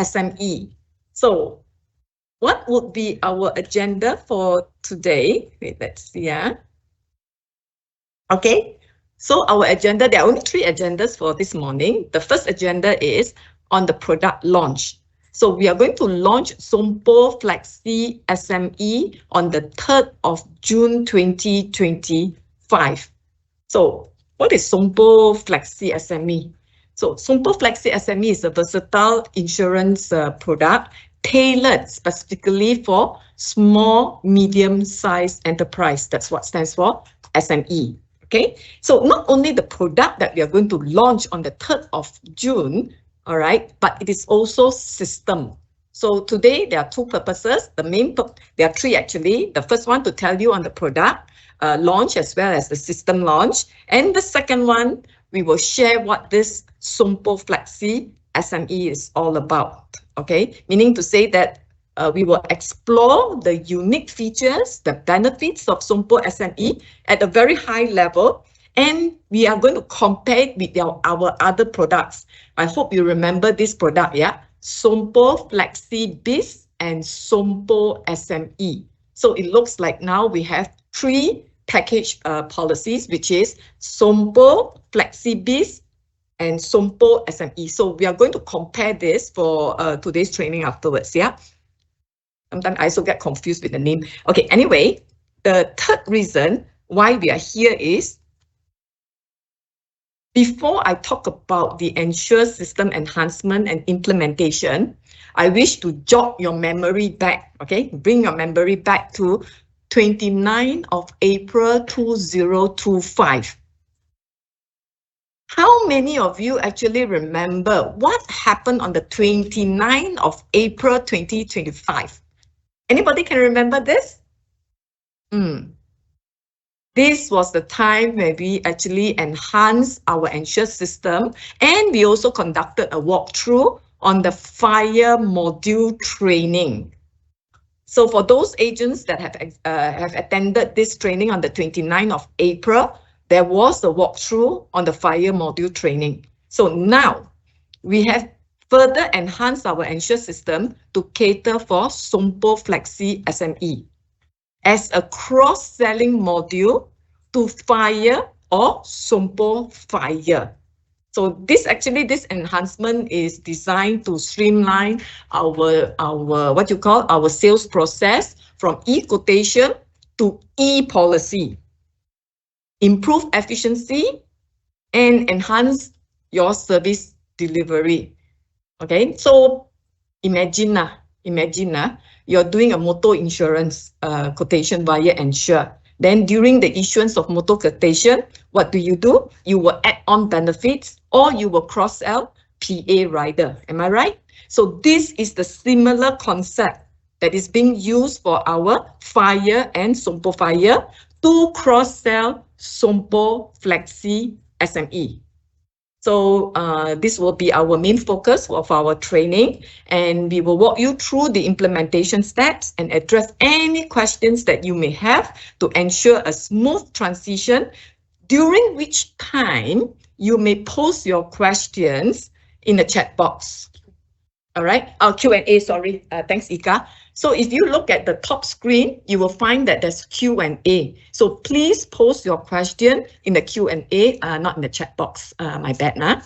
SME. So what would be our agenda for today? Wait, let's see. Okay, so our agenda, there are only 3 agendas for this morning. The first agenda is on the product launch. So we are going to launch SOMPO FlexiSME on the 3rd of June 2025. So what is SOMPO FlexiSME? So SOMPO FlexiSME is a versatile insurance product tailored specifically for small, medium-sized enterprise. That's what stands for SME. Okay, so not only the product that we are going to launch on the 3rd of June, all right, but it is also system. So today there are 2 purposes. There are 3 actually. The first one to tell you on the product launch as well as the system launch. And the second one, we will share what this SOMPO Flexi SME is all about. Okay, meaning to say that we will explore the unique features, the benefits of SOMPO SME at a very high level, and we are going to compare it with our other products. I hope you remember this product, yeah? SOMPO Flexi Biz and SOMPO SME. So it looks like now we have 3 package policies, which is SOMPO Flexi Biz and SOMPO SME. So we are going to compare this for today's training afterwards, yeah? Sometimes I also get confused with the name. Okay, anyway, the third reason why we are here is, before I talk about the Ensure system enhancement and implementation, I wish to jog your memory back, okay? Bring your memory back to 29th of April 2025. How many of you actually remember what happened on the 29th of April 2025? Anybody can remember this? This was the time where we actually enhanced our Ensure system, and we also conducted a walkthrough on the fire module training. So for those agents that have attended this training on the 29th of April, there was a walkthrough on the fire module training. So now we have further enhanced our Ensure system to cater for SOMPO Flexi SME as a cross-selling module to Fire or SOMPO Fire. So this enhancement is designed to streamline our our sales process from e-quotation to e-policy, improve efficiency, and enhance your service delivery. Okay, so imagine you're doing a motor insurance quotation via Ensure. Then during the issuance of motor quotation, what do? You will add on benefits or you will cross-sell PA rider. Am I right? So this is the similar concept that is being used for our Fire and SOMPO Fire to cross-sell SOMPO Flexi SME. So this will be our main focus of our training, and we will walk you through the implementation steps and address any questions that you may have to ensure a smooth transition, during which time you may post your questions in the chat box. All right, Q&A, sorry. Thanks, Ika. So if you look at the top screen, you will find that there's Q&A. So please post your question in the Q&A, not in the chat box. My bad, nah?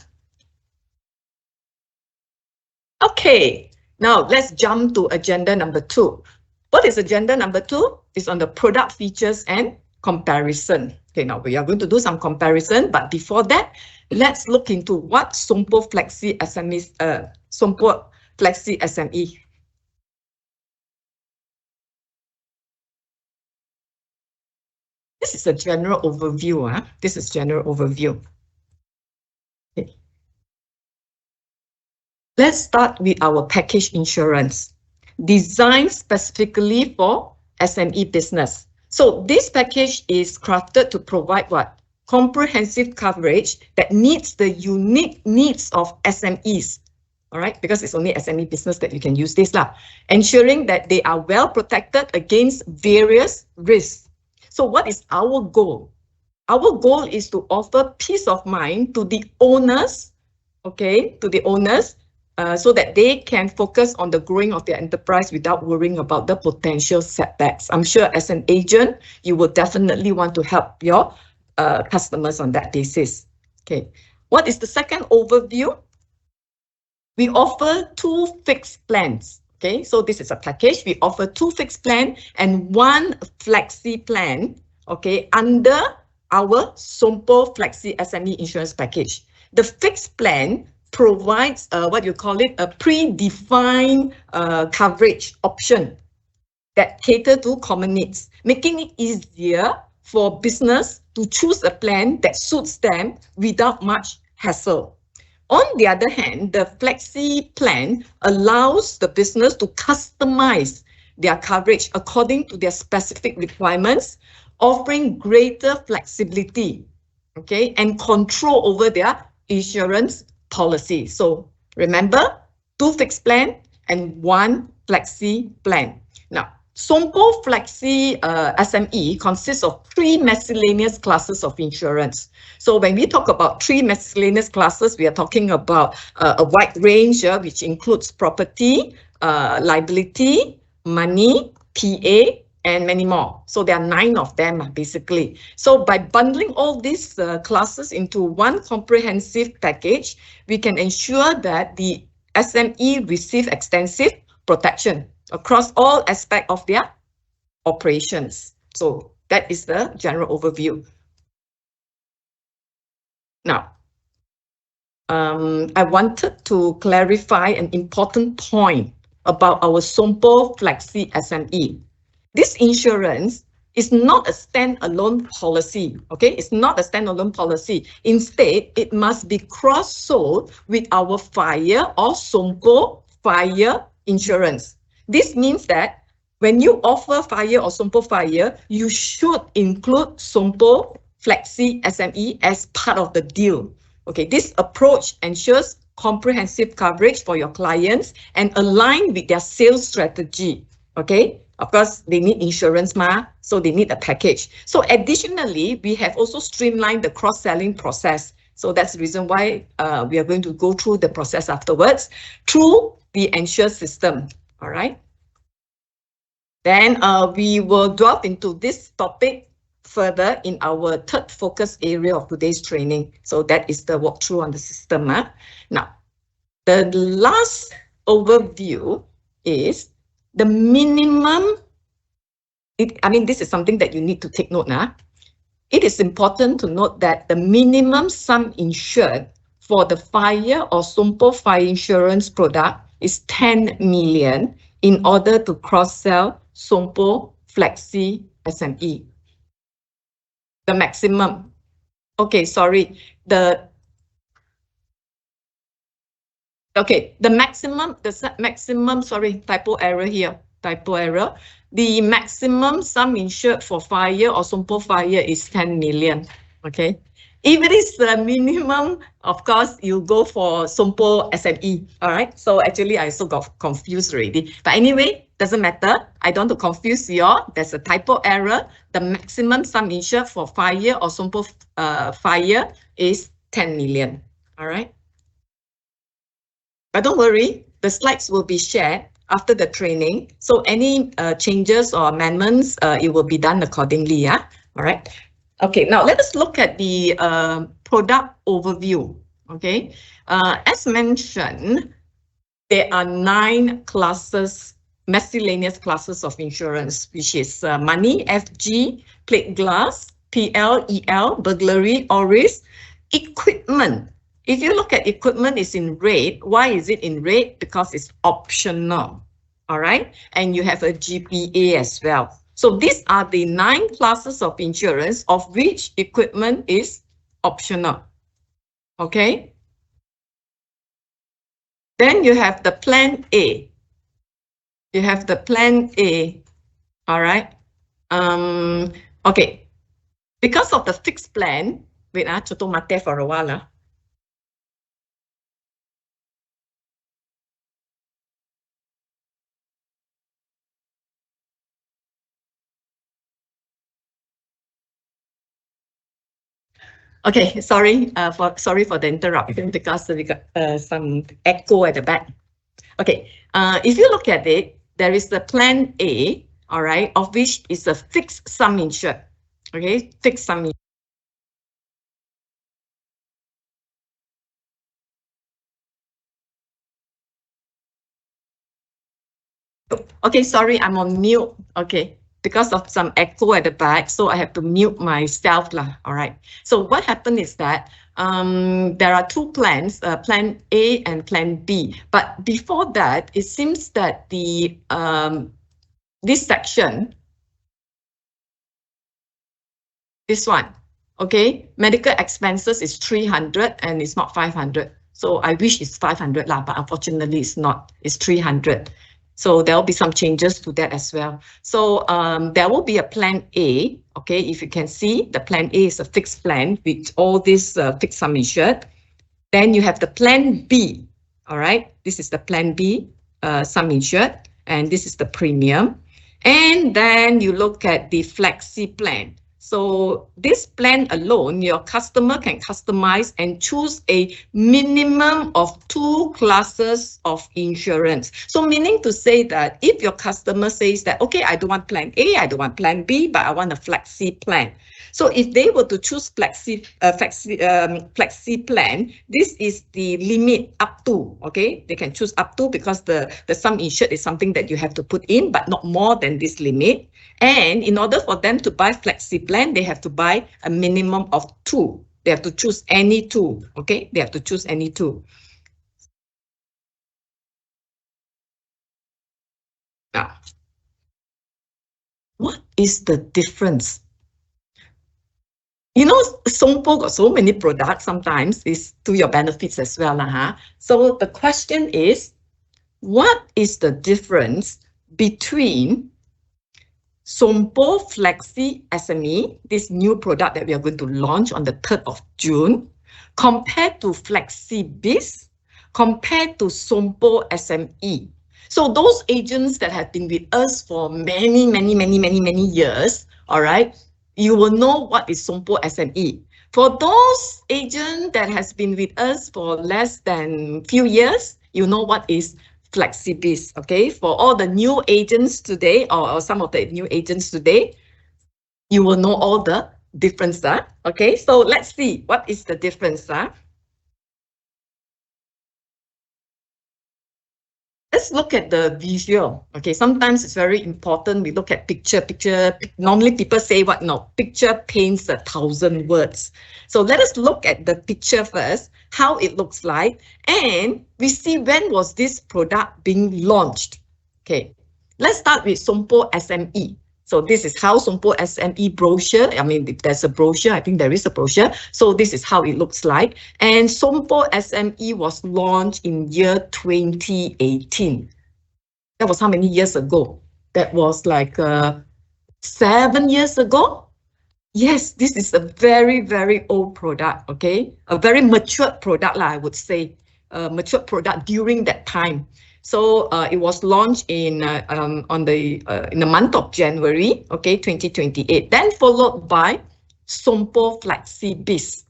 Okay, now let's jump to agenda number 2. What is agenda number 2? It's on the product features and comparison. Okay, now we are going to do some comparison, but before that, let's look into what SOMPO Flexi SME SOMPO Flexi SME. This is a general overview. This is general overview. Okay. Let's start with our package insurance, designed specifically for SME business. So this package is crafted to provide what? Comprehensive coverage that meets the unique needs of SMEs. All right, because it's only SME business that you can use this lah, ensuring that they are well protected against various risks. So what is our goal? Our goal is to offer peace of mind to the owners, okay, to the owners so that they can focus on the growing of their enterprise without worrying about the potential setbacks. I'm sure as an agent, you will definitely want to help your customers on that basis. Okay, what is the second overview? We offer 2 fixed plans. Okay, so this is a package. We offer 2 fixed plan and 1 flexi plan, okay, under our SOMPO Flexi SME insurance package. The fixed plan provides what you call it, a predefined coverage option that cater to common needs, making it easier for business to choose a plan that suits them without much hassle. On the other hand, the Flexi plan allows the business to customize their coverage according to their specific requirements, offering greater flexibility, okay, and control over their insurance policy. So remember, 2 fixed plan and 1 Flexi plan. Now, SOMPO Flexi SME consists of 3 miscellaneous classes of insurance. So when we talk about 3 miscellaneous classes, we are talking about a wide range, which includes property, liability, money, PA, and many more. So there are 9 of them basically. So by bundling all these classes into one comprehensive package, we can ensure that the SME receive extensive protection across all aspects of their operations. So that is the general overview. Now, I wanted to clarify an important point about our SOMPO Flexi SME. This insurance is not a standalone policy, okay? It's not a standalone policy. Instead, it must be cross-sold with our fire or SOMPO fire insurance. This means that when you offer fire or SOMPO fire, you should include SOMPO Flexi SME as part of the deal. Okay, this approach ensures comprehensive coverage for your clients and align with their sales strategy. Okay, of course, they need insurance, so they need a package. So additionally, we have also streamlined the cross-selling process. So that's the reason why we are going to go through the process afterwards through the Ensure system. All right. Then we will delve into this topic further in our third focus area of today's training. So that is the walkthrough on the system. Now, the last overview is the minimum. This is something that you need to take note. It is important to note that the minimum sum insured for the fire or SOMPO fire insurance product is 10 million in order to cross-sell SOMPO Flexi SME. The maximum. Okay, sorry. The maximum, sorry, typo error here. Typo error. The maximum sum insured for fire or SOMPO fire is 10 million. Okay. If it is the minimum, of course, you go for SOMPO SME. All right. So actually, I also got confused already. But anyway, doesn't matter. I don't want to confuse you all. There's a typo error. The maximum sum insured for fire or SOMPO fire is 10 million. All right. But don't worry, the slides will be shared after the training. So any changes or amendments, it will be done accordingly. Yeah. All right. Okay, now let us look at the product overview. Okay, as mentioned, there are 9 classes, miscellaneous classes of insurance, which is money, FG, plate glass, PL, EL, burglary, or risk, equipment. If you look at equipment, it's in red. Why is it in red? Because it's optional. All right, and you have a GPA as well. So these are the 9 classes of insurance, of which equipment is optional. Okay. Then you have the plan A. You have the plan A. All right. Okay. Because of the fixed plan, wait, tutup mata for a while. Okay, sorry for the interruption because we got some echo at the back. Okay, if you look at it, there is the plan A, all right, of which is a fixed sum insured. Okay, fixed sum. Okay, sorry, I'm on mute. Okay, because of some echo at the back, so I have to mute myself lah. All right. So what happened is that there are two plans, Plan A and Plan B. But before that, it seems that the this section, this one, okay, medical expenses is 300 and it's not 500. So I wish it's 500 lah, but unfortunately it's not. It's 300. So there will be some changes to that as well. So there will be a plan A. Okay, if you can see, the plan A is a fixed plan with all this fixed sum insured. Then you have the plan B. All right, this is the plan B, sum insured, and this is the premium. And then you look at the flexi plan. So this plan alone, your customer can customize and choose a minimum of 2 classes of insurance. So meaning to say that if your customer says that, okay, I don't want plan A, I don't want plan B, but I want a flexi plan. So if they were to choose flexi plan, this is the limit up to, okay? They can choose up to because the sum insured is something that you have to put in, but not more than this limit. And in order for them to buy flexi plan, they have to buy a minimum of 2. They have to choose any 2, okay? They have to choose any 2. Now, what is the difference? You know, SOMPO got so many products, sometimes it's to your benefits as well. So the question is, what is the difference between SOMPO FlexiSME, this new product that we are going to launch on the 3rd of June, compared to FlexiBiz, compared to SOMPO SME? So those agents that have been with us for many years, all right, you will know what is SOMPO SME. For those agents that has been with us for less than few years, you know what is FlexiBiz, okay? For all the new agents today, or some of the new agents today, you will know all the difference, okay? So let's see, what is the difference, Let's look at the visual. Okay, sometimes it's very important. We look at picture. Normally people say what? No, picture paints 1,000 words. So let us look at the picture first, how it looks like, and we see when was this product being launched. Okay, let's start with SOMPO SME. So this is how SOMPO SME brochure, I mean, if there's a brochure, I think there is a brochure. So this is how it looks like. And SOMPO SME was launched in year 2018. That was how many years ago? That was like 7 years ago. Yes, this is a very old product, okay? A very mature product, I would say. A mature product during that time. So it was launched in the month of January, okay, 2028. Then followed by SOMPO FlexiBiz.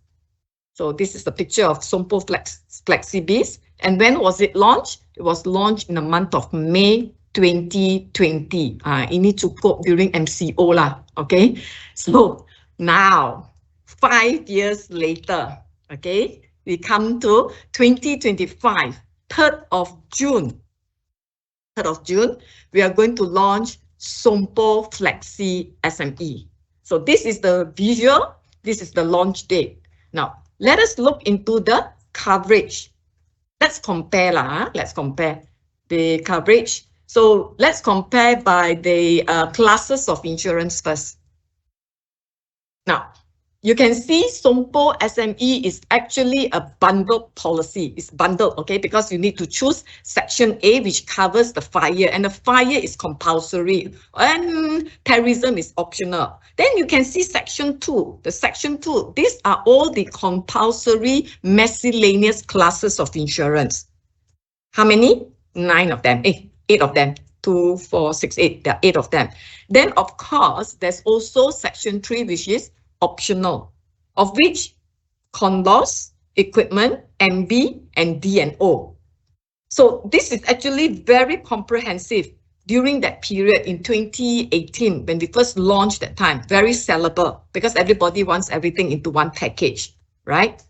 So this is the picture of SOMPO FlexiBiz. And when was it launched? It was launched in the month of May 2020. Ini cukup during MCO lah, okay? So now, 5 years later, okay, we come to 2025, 3rd of June. 3rd of June, we are going to launch SOMPO FlexiSME. So this is the visual, this is the launch date. Now, let us look into the coverage. Let's compare let's compare the coverage. So let's compare by the classes of insurance first. Now, you can see SOMPO SME is actually a bundled policy. It's bundled, okay, because you need to choose Section A, which covers the fire, and the fire is compulsory, and terrorism is optional. Then you can see Section 2. The Section 2, these are all the compulsory miscellaneous classes of insurance. How many? 9 of them. 8 of them. 2, 4, 6, 8. There are 8 of them. Then, of course, there's also Section 3, which is optional, of which con loss, equipment, MB, and D&O. So this is actually very comprehensive during that period in 2018 when we first launched that time. Very sellable because everybody wants everything into one package, right?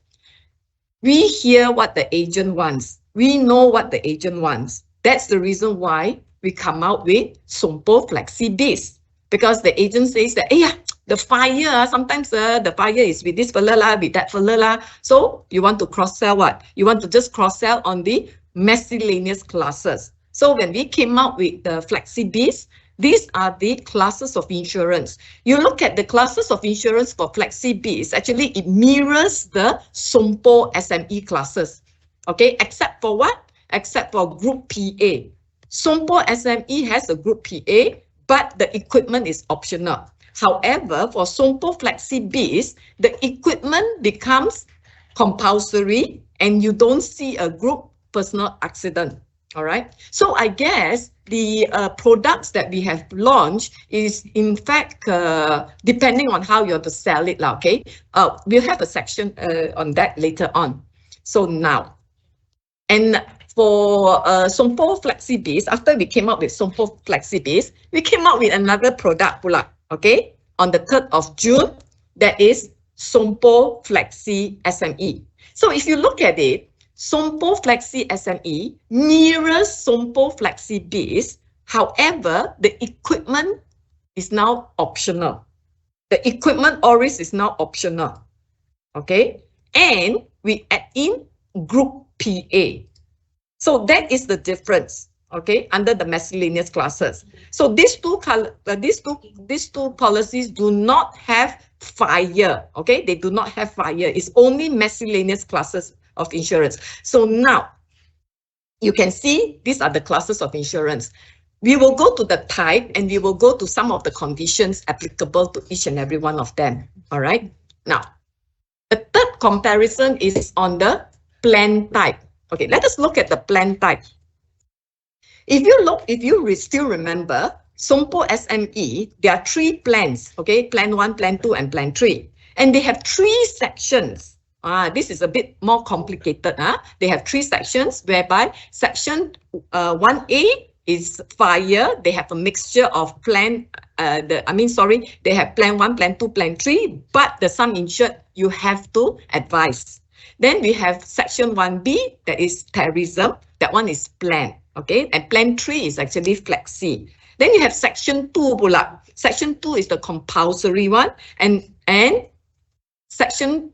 We hear what the agent wants. We know what the agent wants. That's the reason why we come out with SOMPO FlexiBiz, because the agent says that, yeah, the fire, sometimes the fire is with this fella lah, with that fella lah. So you want to cross-sell what? You want to just cross-sell on the miscellaneous classes. So when we came out with the FlexiBiz, these are the classes of insurance. You look at the classes of insurance for FlexiBiz, actually it mirrors the SOMPO SME classes. Okay, except for what? Except for Group PA. SOMPO SME has a Group PA, but the equipment is optional. However, for SOMPO FlexiBiz, the equipment becomes compulsory and you don't see a group personal accident. All right. So I guess the products that we have launched is in fact depending on how you have to sell it. Okay. We'll have a section on that later on. So now, and for SOMPO FlexiBiz, after we came up with SOMPO FlexiBiz, we came up with another product pula, okay, on the 3rd of June, that is SOMPO FlexiSME. So if you look at it, SOMPO FlexiSME mirrors SOMPO FlexiBiz. However, the equipment is now optional. The equipment always is now optional, okay? And we add in Group PA. So that is the difference, okay, under the miscellaneous classes. So these two policies do not have fire, okay? They do not have fire. It's only miscellaneous classes of insurance. So now you can see these are the classes of insurance. We will go to the type and we will go to some of the conditions applicable to each and every one of them. All right. Now, the third comparison is on the plan type. Okay, let us look at the plan type. If you still remember, SOMPO SME, there are 3 plans, okay, plan 1, plan 2, and plan 3. And they have 3 sections. This is a bit more complicated. They have 3 sections, whereby section 1A is fire. They have a mixture of plan, they have plan 1, plan 2, plan 3, but the sum insured, you have to advise. Then we have section 1B, that is terrorism. That one is plan, okay? And plan 3 is actually flexi. Then you have section 2 pula. Section 2 is the compulsory one. And section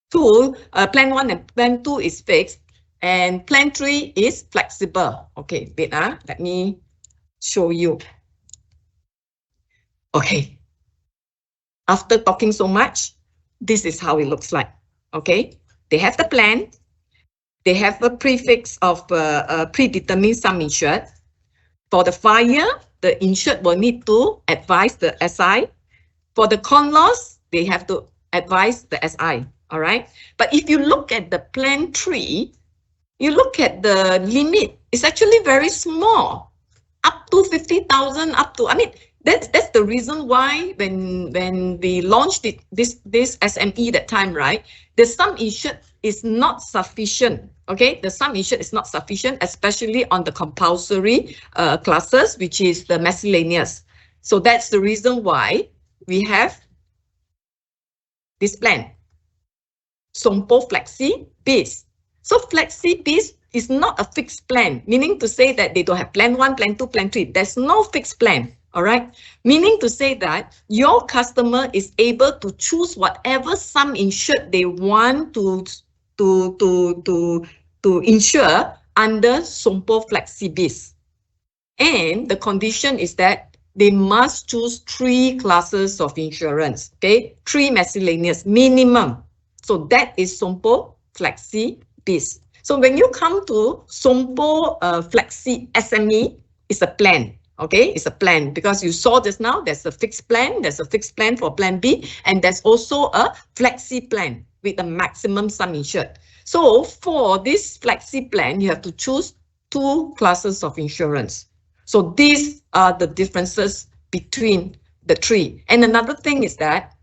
2, plan 1 and plan 2 is fixed. And plan 3 is flexible. Okay, wait, let me show you. Okay. After talking so much, this is how it looks like. Okay, they have the plan, they have a prefix of predetermined sum insured. For the fire, the insured will need to advise the SI. For the con loss, they have to advise the SI, all right? But if you look at the plan 3, you look at the limit, it's actually very small, up to 50,000, up to, that's the reason why when we launched this SME that time, right? The sum insured is not sufficient. Okay, the sum insured is not sufficient, especially on the compulsory classes, which is the miscellaneous. So that's the reason why we have this plan, SOMPO FlexiBiz. So FlexiBiz is not a fixed plan, meaning to say that they don't have plan 1, plan 2, plan 3. There's no fixed plan. All right, meaning to say that your customer is able to choose whatever sum insured they want to insure under SOMPO FlexiBiz. And the condition is that they must choose 3 classes of insurance, okay? 3 miscellaneous minimum. So that is SOMPO FlexiBiz. So when you come to SOMPO FlexiSME, it's a plan. Okay, it's a plan because you saw just now there's a fixed plan, there's a fixed plan for plan B, and there's also a flexi plan with a maximum sum insured. So for this flexi plan, you have to choose 2 classes of insurance. So these are the differences between the 3. And another thing is that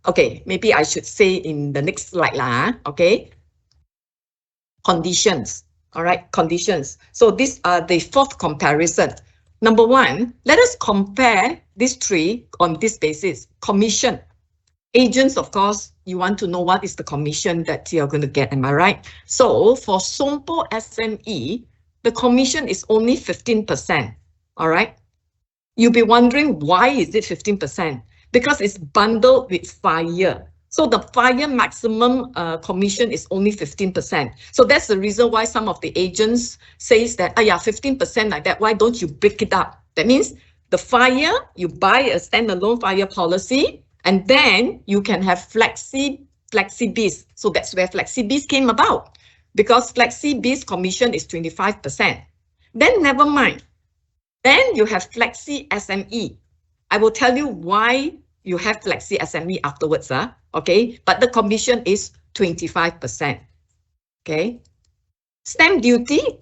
Okay, maybe I should say in the next slide lah, okay? Conditions, all right, conditions. So these are the fourth comparison. Number one, let us compare these three on this basis. Commission. Agents, of course, you want to know what is the commission that you're going to get, am I right? So for SOMPO SME, the commission is only 15%, all right? You'll be wondering, why is it 15%? Because it's bundled with FIRE. So the FIRE maximum commission is only 15%. So that's the reason why some of the agents says that, oh yeah, 15% like that, why don't you break it up? That means the FIRE, you buy a standalone FIRE policy, and then you can have FlexiBiz. So that's where FlexiBiz came about, because FlexiBiz commission is 25%. Then never mind. Then you have FlexiSME. I will tell you why you have FlexiSME afterwards, okay? But the commission is 25%, okay? Stamp duty,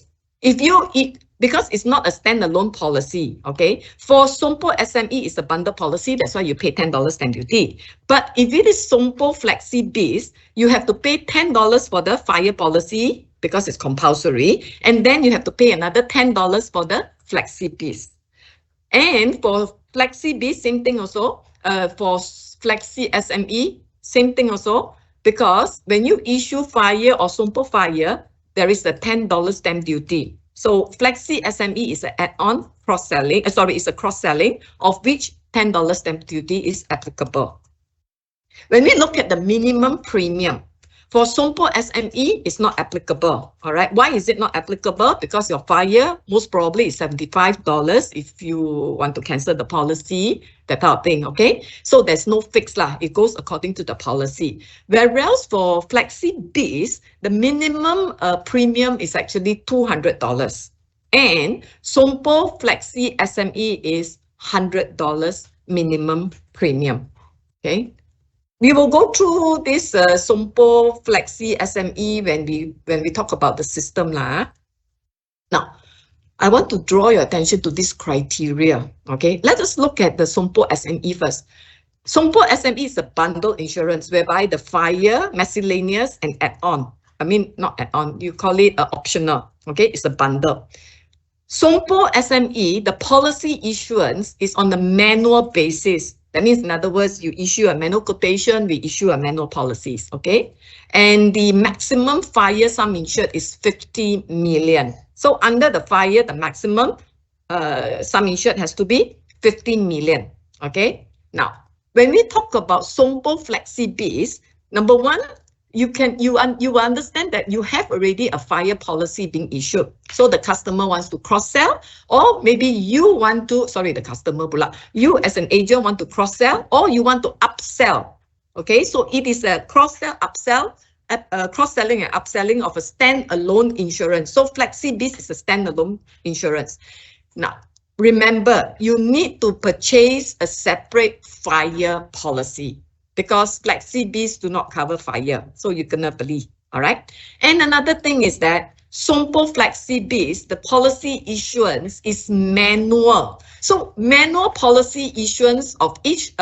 because it's not a standalone policy, okay? For SOMPO SME, it's a bundle policy, that's why you pay $10 stamp duty. But if it is SOMPO FlexiBiz, you have to pay $10 for the FIRE policy because it's compulsory, and then you have to pay another $10 for the FlexiBiz. And for FlexiBiz, same thing also. For FlexiSME, same thing also, because when you issue FIRE or SOMPO FIRE, there is a $10 stamp duty. So FlexiSME is an add-on cross-selling, it's a cross-selling of which $10 stamp duty is applicable. When we look at the minimum premium, for SOMPO SME, it's not applicable, all right? Why is it not applicable? Because your FIRE most probably is $75 if you want to cancel the policy, that type of thing, okay? So there's no fix lah. It goes according to the policy. Whereas for FlexiBiz, the minimum premium is actually $200. And SOMPO FlexiSME is $100 minimum premium, okay? We will go through this SOMPO FlexiSME when we talk about the system lah. Now, I want to draw your attention to this criteria. Okay, let us look at the SOMPO SME first. SOMPO SME is a bundle insurance whereby the FIRE, miscellaneous, and add-on. I mean, not add-on. You call it optional. Okay, it's a bundle. SOMPO SME, the policy issuance is on the manual basis. That means, in other words, you issue a manual quotation, we issue a manual policies, okay? And the maximum FIRE sum insured is 50 million. So under the FIRE, the maximum sum insured has to be 15 million, okay? Now, when we talk about SOMPO FlexiBiz, number one, you understand that you have already a FIRE policy being issued. So the customer wants to cross-sell, or maybe you want to, the customer pula, you as an agent want to cross-sell, or you want to upsell. Okay, so it is a cross-sell, upsell, cross-selling and upselling of a stand-alone insurance. So FlexiBiz is a stand-alone insurance. Now, remember, you need to purchase a separate FIRE policy, because FlexiBiz do not cover FIRE. So you're gonna believe, all right? And another thing is that SOMPO FlexiBiz, the policy issuance is manual. So manual policy issuance of each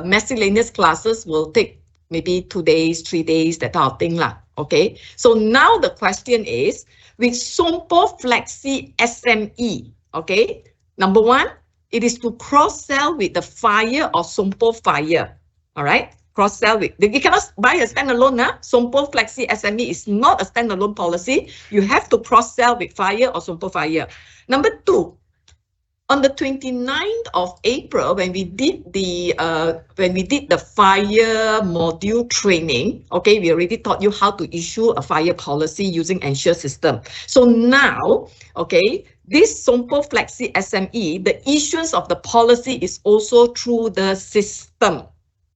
miscellaneous classes will take maybe 2 days, 3 days, that type of thing lah, okay? So now the question is, with SOMPO FlexiSME, okay? Number one, it is to cross-sell with the FIRE or SOMPO FIRE. All right, cross-sell with, you cannot buy a standalone. SOMPO FlexiSME is not a standalone policy. You have to cross-sell with FIRE or SOMPO FIRE. Number two, on the 29th of April, when we did the FIRE module training, okay, we already taught you how to issue a FIRE policy using Ensure system. So now, okay, this SOMPO FlexiSME, the issuance of the policy is also through the system.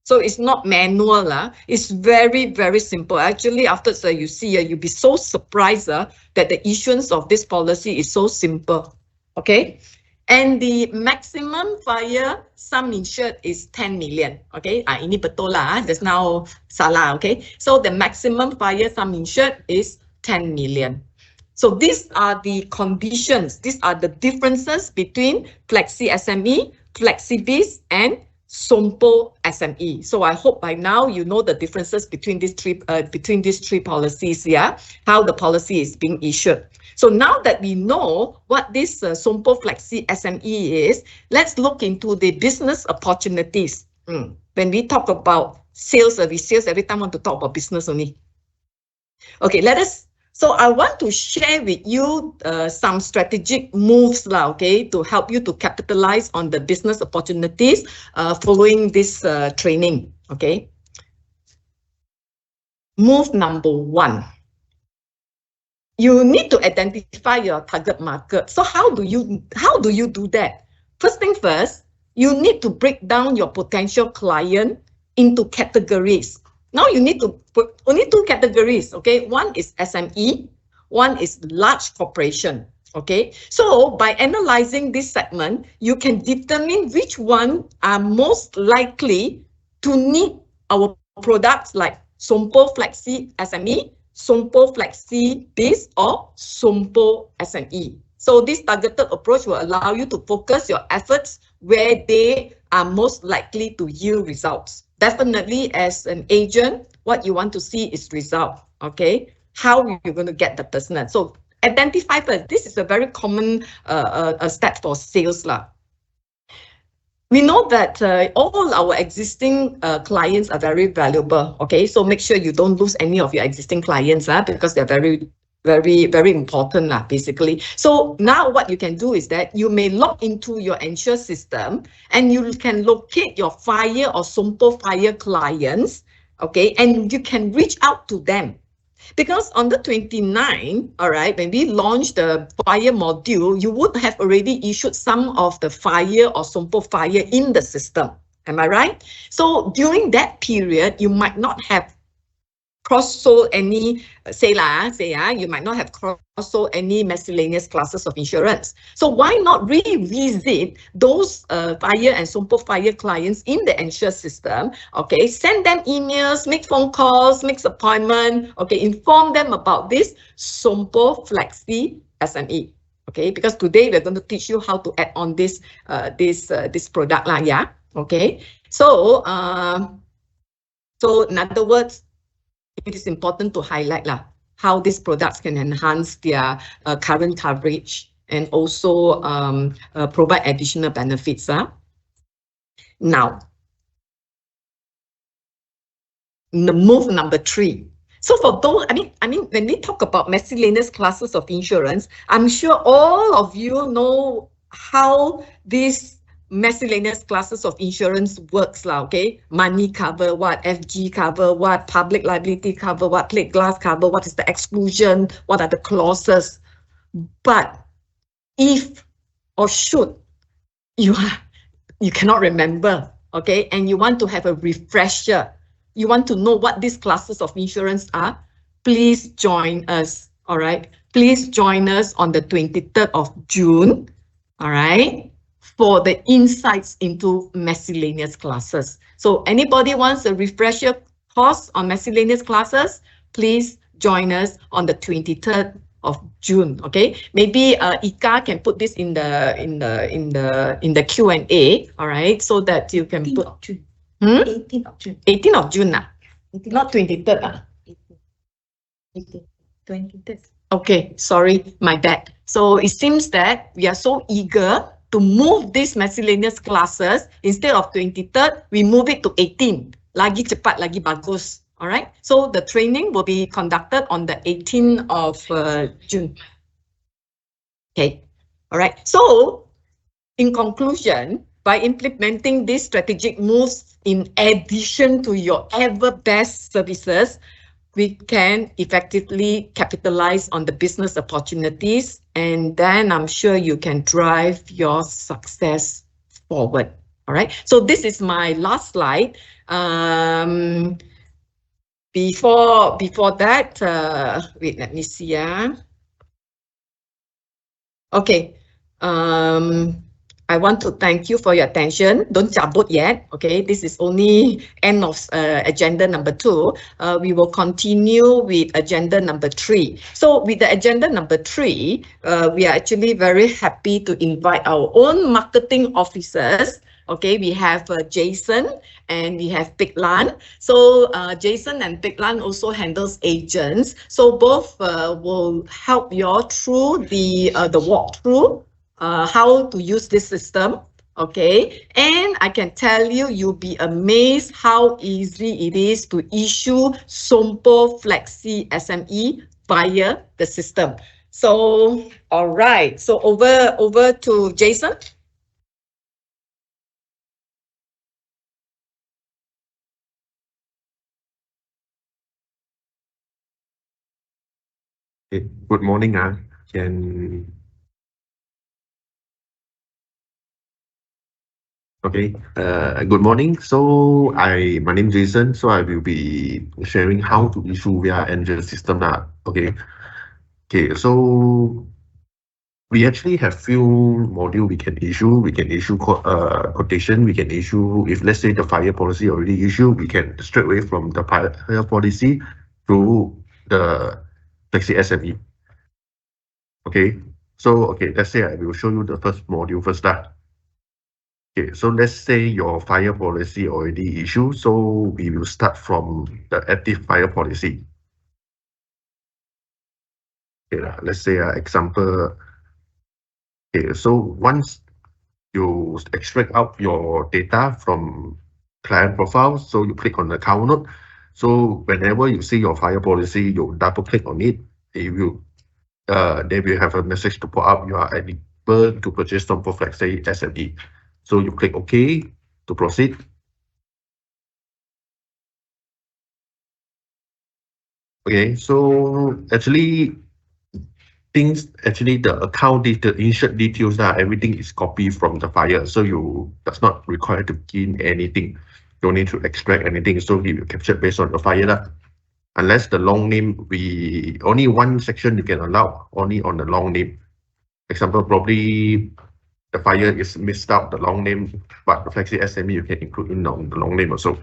So it's not manual, it's very, very simple. Actually, after you see, you'll be so surprised that the issuance of this policy is so simple, okay? And the maximum FIRE sum insured is 10 million, okay? Ini betul lah, there's now salah, okay? So the maximum FIRE sum insured is 10 million. So these are the conditions, these are the differences between FlexiSME, FlexiBiz, and SOMPO SME. So I hope by now you know the differences between these three policies, yeah, how the policy is being issued. So now that we know what this SOMPO Flexi SME is, let's look into the business opportunities. When we talk about sales, every time want to talk about business only. Okay, so I want to share with you some strategic moves okay, to help you to capitalize on the business opportunities following this training. Okay. Move number 1. You need to identify your target market. So how do you do that? First thing first, you need to break down your potential client into categories. Now you need to put only 2 categories, okay? One is SME, one is large corporation, okay? So by analyzing this segment, you can determine which one are most likely to need our products like SOMPO Flexi SME, SOMPO Flexi Biz, or SOMPO SME. So this targeted approach will allow you to focus your efforts where they are most likely to yield results. Definitely, as an agent, what you want to see is result, okay? How you're going to get the business. So identify first. This is a very common step for sales lah. We know that all our existing clients are very valuable, okay? So make sure you don't lose any of your existing clients because they're very, very important basically. So now what you can do is that you may log into your Ensure system and you can locate your FIRE or SOMPO FIRE clients, okay? And you can reach out to them. Because on the 29th, all right, when we launched the FIRE module, you would have already issued some of the FIRE or SOMPO FIRE in the system. Am I right? So during that period, you might not have cross-sold any, you might not have cross-sold any miscellaneous classes of insurance. So why not revisit those FIRE and SOMPO FIRE clients in the Ensure system, okay? Send them emails, make phone calls, make appointment, okay? Inform them about this SOMPO Flexi SME, okay? Because today we're going to teach you how to add on this product yeah, okay? So, so in other words, it is important to highlight how these products can enhance their current coverage and also provide additional benefits. Now, the move number 3. So for those, I mean, when we talk about miscellaneous classes of insurance, I'm sure all of you know how this miscellaneous classes of insurance works okay? Money cover what, FG cover what, public liability cover what, plate glass cover, what is the exclusion, what are the clauses. But if or should you cannot remember, okay, and you want to have a refresher, you want to know what these classes of insurance are, please join us, all right? Please join us on the 23rd of June, all right? For the insights into miscellaneous classes. So anybody wants a refresher course on miscellaneous classes, please join us on the 23rd of June. Okay, maybe Ika can put this in the Q&A. All right, so that you can 18th put. 18th of June. 18th of June, not 23rd. 23rd. Okay, sorry, my bad. So it seems that we are so eager to move these miscellaneous classes. Instead of 23rd, we move it to 18th. Lagi cepat, lagi bagus. All right. So the training will be conducted on the 18th of June. Okay. All right. So in conclusion, by implementing these strategic moves in addition to your ever best services, we can effectively capitalize on the business opportunities, and then I'm sure you can drive your success forward. All right. So this is my last slide. Before that, wait, let me see. Okay. I want to thank you for your attention. Don't cabut yet, okay? This is only end of agenda number 2. We will continue with agenda number 3. So with the agenda number 3, we are actually very happy to invite our own marketing officers, Okay, we have Jason and we have Big Lan. So Jason and Big Lan also handles agents. So both will help you all through the walkthrough, how to use this system. Okay, and I can tell you, you'll be amazed how easy it is to issue SOMPO FlexiSME via the system. So, all right. So over to Jason. Good morning. Can okay. Good morning. So my name is Jason. So I will be sharing how to issue via Angel system. Okay. Okay. So we actually have few module we can issue. We can issue quotation. We can issue if let's say the fire policy already issued, we can straight away from the fire policy to the Flexi SME. Okay. So okay, let's say I will show you the first module first. Okay, so let's say your fire policy already issued, so we will start from the active fire policy. Okay, let's say example. Okay, so once you extract out your data from client profile, so you click on the account note. So whenever you see your fire policy, you double click on it, it will they will have a message to pop up. You are eligible to purchase SOMPO FlexiSME. So you click OK to proceed. Okay, so actually the account detail, insured details, everything is copied from the fire. So you does not require to key in anything. Don't need to extract anything. So we will capture based on the fire. Unless the long name, we only one section you can allow only on the long name. Example, probably the fire is missed out the long name, but the Flexi SME you can include in on the long name also.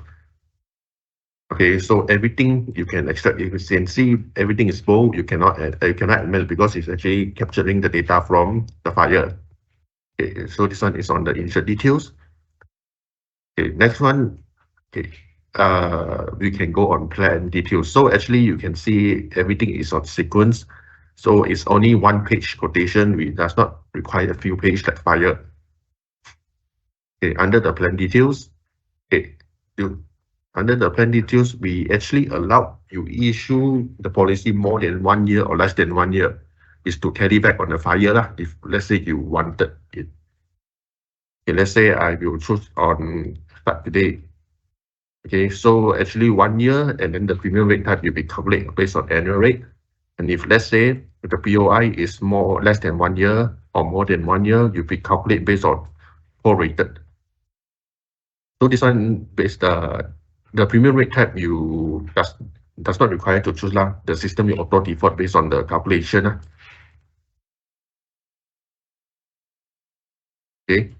Okay, so everything you can extract. You can see everything is bold. You cannot admit because it's actually capturing the data from the fire. Okay, so this one is on the insured details. Okay, next one. Okay, we can go on plan details. So actually, you can see everything is on sequence. So it's only one page quotation. We does not require a few page like fire. Okay, under the plan details. Okay, you under the plan details, we actually allow you issue the policy more than 1 year or less than 1 year is to carry back on the fire lah. If let's say you wanted it. Okay, let's say I will choose on start today. Okay, so actually 1 year and then the premium rate type will be calculated based on annual rate. And if let's say the POI is more less than 1 year or more than 1 year, you be calculate based on prorated. So this one based the premium rate type you does not require to choose lah. The system will auto default based on the calculation. Okay.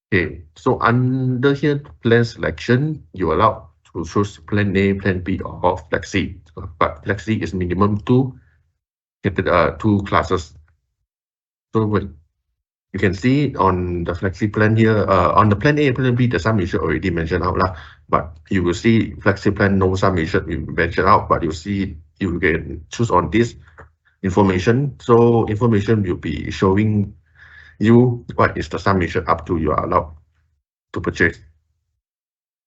Okay. So under here plan selection, you allow to choose plan A, plan B, or flexi. But flexi is minimum two classes. So when you can see on the flexi plan here, on the plan A and plan B, the sum insured already mentioned out lah. But you will see flexi plan no sum insured mentioned out, but you see you can choose on this information. So information will be showing you what is the sum insured up to you are allowed to purchase.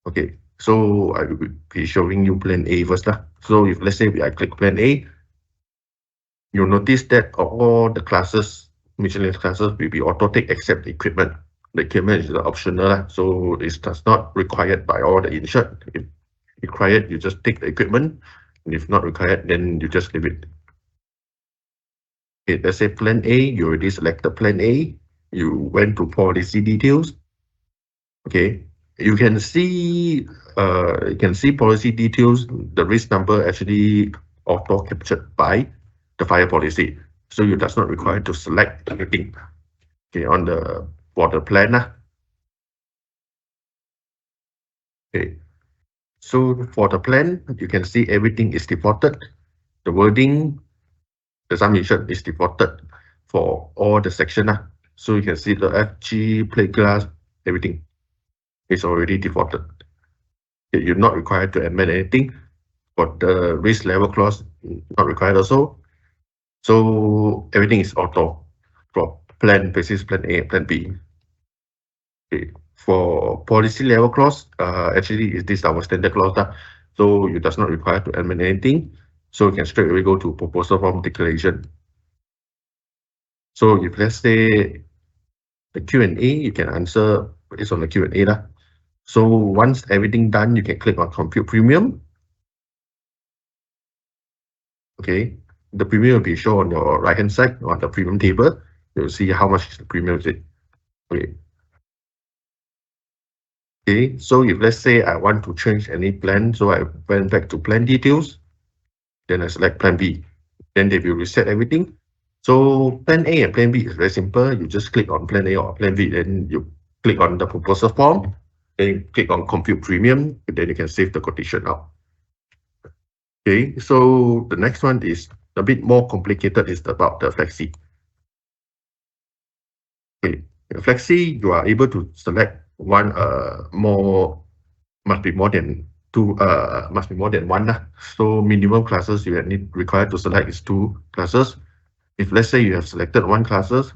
Okay, so I will be showing you plan A first lah. So if let's say I click plan A, you'll notice that all the classes, miscellaneous classes will be auto take except the equipment. The equipment is optional, so it does not required by all the insured. If required, you just take the equipment. And if not required, then you just leave it. Okay, let's say plan A, you already selected plan A. You went to policy details. Okay, you can see policy details. The risk number actually auto captured by the fire policy, so you does not require to select anything. Okay, on the for the plan. Okay, so for the plan, you can see everything is defaulted. The wording, the sum insured is defaulted for all the section. So you can see the FG, plate glass, everything. is already defaulted. Okay, you're not required to amend anything. For the risk level clause, not required also. So everything is auto for plan basis, plan A, plan B. Okay. For policy level clause, actually is this our standard clause that, so you does not require to amend anything. So you can straight away go to proposal form declaration. So if let's say the Q&A, you can answer based on the Q&A lah. So once everything done, you can click on compute premium. Okay, the premium will be shown on your right hand side on the premium table. You'll see how much is the premium is it. Okay. Okay, so if let's say I want to change any plan, so I went back to plan details, then I select plan B. Then they will reset everything. So plan A and plan B is very simple. You just click on plan A or plan B, then you click on the proposal form, then you click on compute premium, then you can save the quotation out. Okay, so the next one is a bit more complicated, is about the flexi. Okay, flexi, you are able to select one must be more than two, must be more than one lah. So minimum classes you need required to select is 2 classes. If let's say you have selected 1 classes,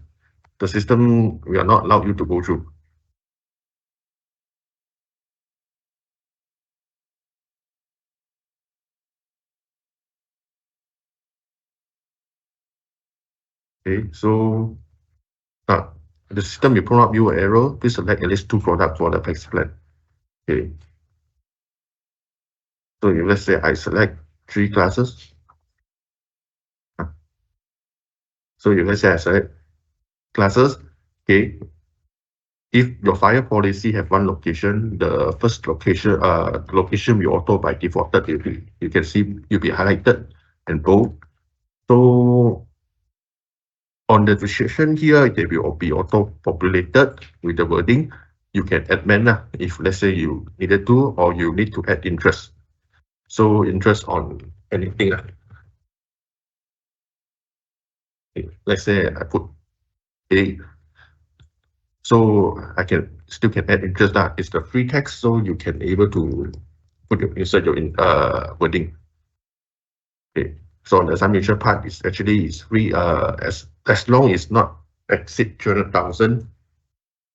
the system will not allow you to go through. Okay, so the system will pull up you an error. Please select at least 2 products for the flexi plan. Okay. So if let's say I select 3 classes. So if let's say I select classes, okay. If your fire policy have 1 location, the first location, location will auto by defaulted. You can see you'll be highlighted and bold. So on the description here, they will be auto populated with the wording. You can amend if let's say you needed to, or you need to add interest. So interest on anything. Let's say I put A. So I can still add interest. It's the free text, so you can able to put insert your wording. Okay. So on the submission part is actually is free as long as not exceed 200,000.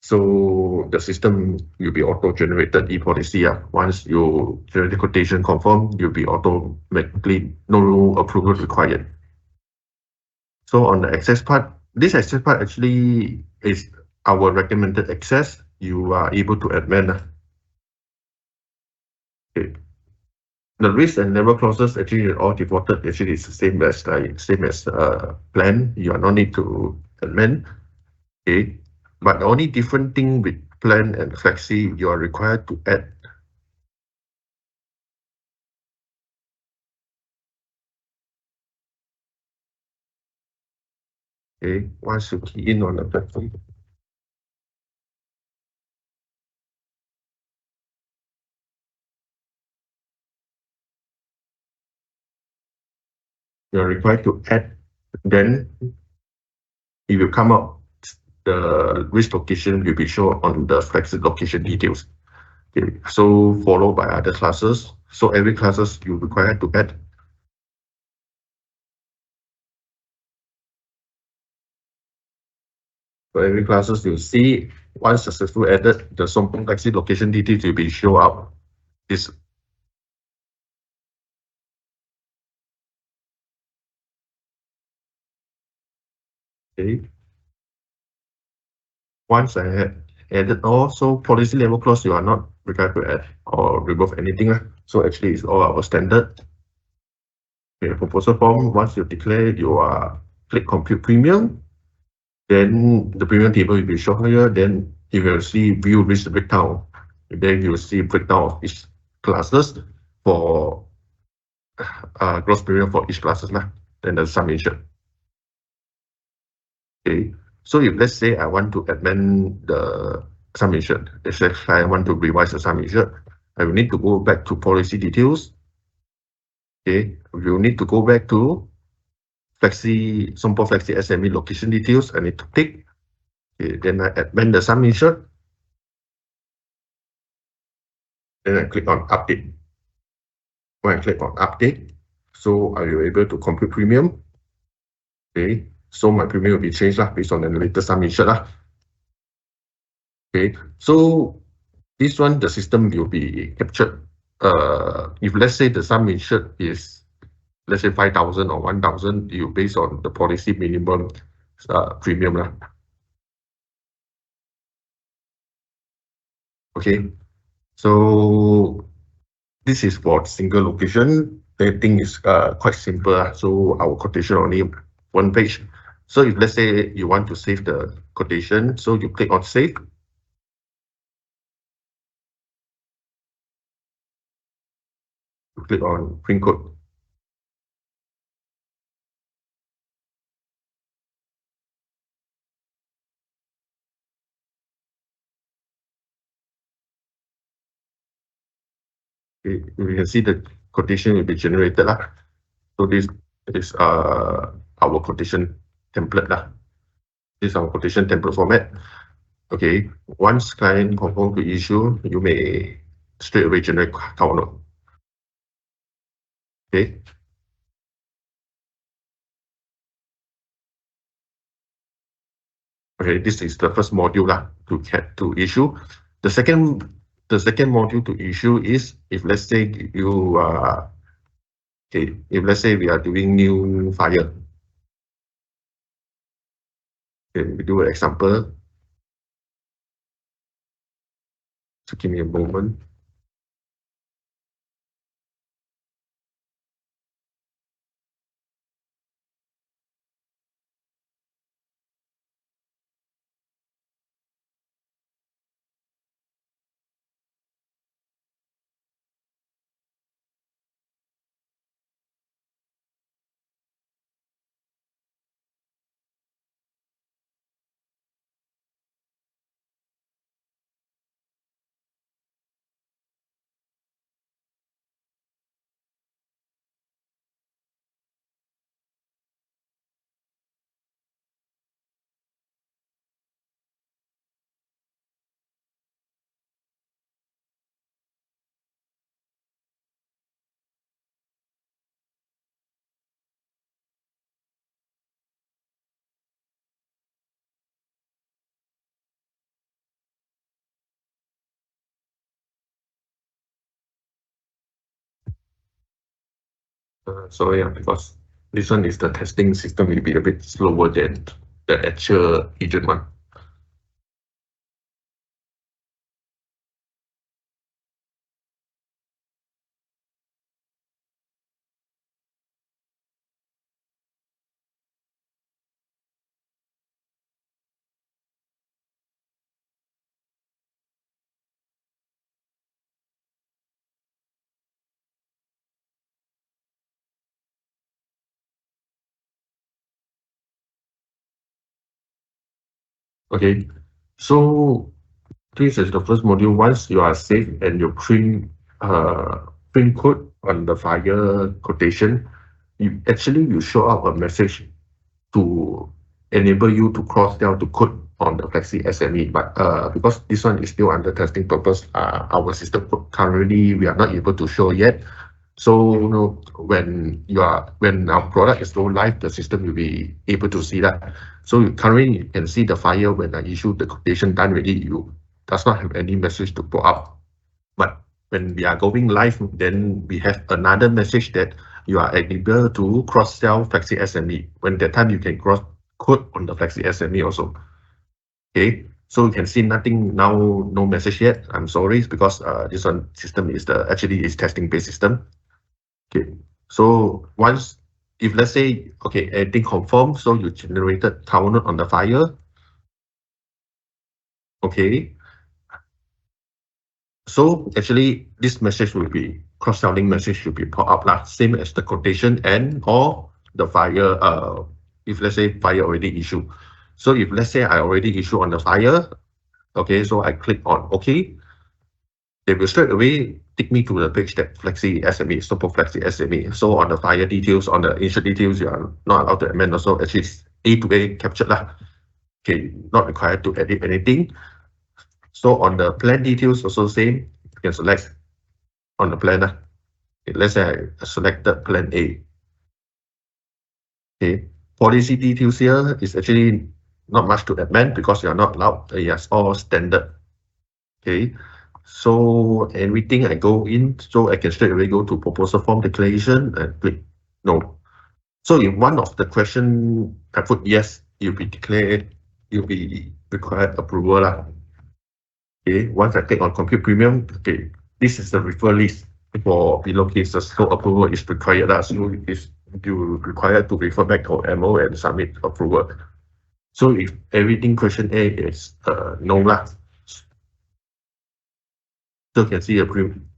So the system will be auto generated e-policy. Once you generate the quotation confirm, you'll be automatically no approval required. So on the access part, this access part actually is our recommended access. You are able to amend. Okay. The risk and level clauses actually all defaulted. Actually, it's the same as plan. You are no need to amend. Okay, but the only different thing with plan and flexi, you are required to add. Okay, once you key in on the flexi, you are required to add. Then it will come up. The risk location will be shown on the flexi location details. Okay, so followed by other classes. So every classes you require to add. So every classes you see once successful added, the SOMPO flexi location details will be show up. This. Okay. Once I had added all, so policy level clause you are not required to add or remove anything. So actually it's all our standard. Okay, proposal form, once you declare you are click compute premium, then the premium table will be shown here, then you will see view risk breakdown. And then you will see breakdown of each classes for gross premium for each classes, then the summation. Okay, so if let's say I want to amend the summation, let's say I want to revise the summation, I will need to go back to policy details. Okay, we will need to go back to SOMPO FlexiSME location details. I need to tick. Okay, then I amend the summation. Then I click on update. When I click on update, so I will be able to compute premium. Okay, so my premium will be changed based on the latest sum insured. Okay, so this one, the system will be captured. If let's say the sum insured is, let's say 5,000 or 1,000, you based on the policy minimum premium. Okay, so this is for single location. The thing is quite simple. So our quotation only one page. So if let's say you want to save the quotation, so you click on save. You click on print code. Okay, you can see the quotation will be generated. So this is our quotation template. This is our quotation template format. Okay, once client confirm to issue, you may straight away generate counter. Okay. Okay, this is the first module to issue. The second module to issue is if let's say you okay, if let's say we are doing new fire. Okay, we do an example. So give me a moment. Sorry, because this one is the testing system will be a bit slower than the actual agent one. Okay, so this is the first module. Once you are safe and you print code on the fire quotation, you show up a message to enable you to cross down to code on the FlexiSME. But because this one is still under testing purpose, our system currently we are not able to show yet. So when our product is go live, the system will be able to see that. So currently you can see the fire when I issue the quotation done already, you does not have any message to pop up. But when we are going live, then we have another message that you are able to cross-sell FlexiSME. When that time you can cross code on the FlexiSME also. Okay, so you can see nothing now, no message yet. I'm sorry because this one system is actually testing based system. Okay, so once if let's say everything confirmed, so you generated counter on the fire. Okay, so actually this message will be cross-selling message should be pop up same as the quotation and or the fire if let's say fire already issue. So if let's say I already issue on the fire, okay, so I click on OK, they will straight away take me to the page that FlexiSME, SOMPO FlexiSME. So on the fire details, on the insured details, you are not allowed to amend also, actually it's A to A captured Okay, not required to edit anything. So on the plan details also same, you can select on the plan. Okay, let's say I selected plan A. Okay, policy details here is actually not much to amend because you're not allowed. It's all standard. Okay, so everything I go in, so I can straight away go to proposal form declaration and click no. So if one of the question I put yes, you'll be required approval lah. Okay, once I click on compute premium, okay, this is the refer list for below cases. So approval is required lah. So you required to refer back to MO and submit approval. So if everything question A is no lah. So you can see a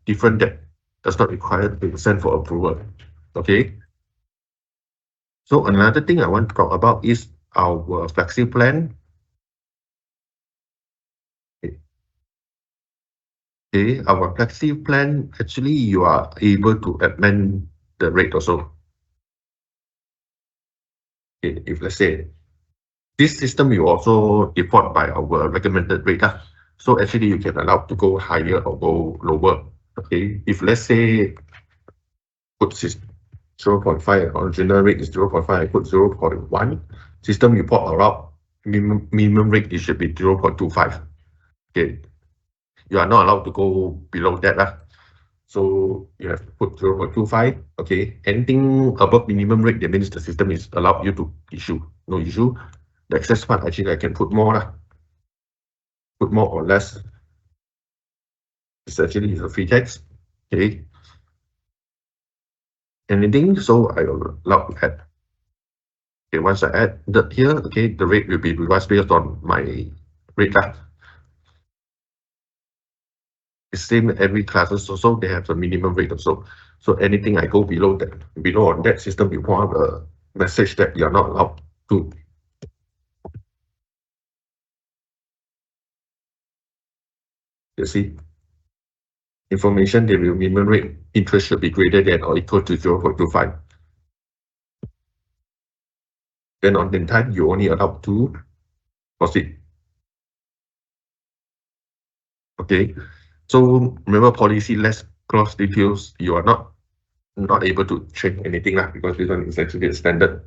different that does not require to send for approval. Okay. So another thing I want to talk about is our flexi plan. Okay, our flexi plan, actually you are able to amend the rate also. Okay, if let's say this system you also deport by our recommended rate. So actually you can allow to go higher or go lower. Okay, if let's say put 0.5, original rate is 0.5, I put 0.1, system you port around minimum rate it should be 0.25. Okay, you are not allowed to go below that. So you have to put 0.25. Okay, anything above minimum rate, that means the system is allowed you to issue. No issue. The excess part, actually I can put more. Put more or less. It's actually a free text. Okay. Anything, so I will allow to add. Okay, once I add that here, okay, the rate will be revised based on my rate. It's same every classes, so they have a minimum rate also. So anything I go below on that system, you want a message that you're not allowed to. You see, information the minimum rate interest should be greater than or equal to 0.25. Then on the time you only allowed to proceed. Okay, so remember policy less clause details, you are not able to change anything because this one is actually a standard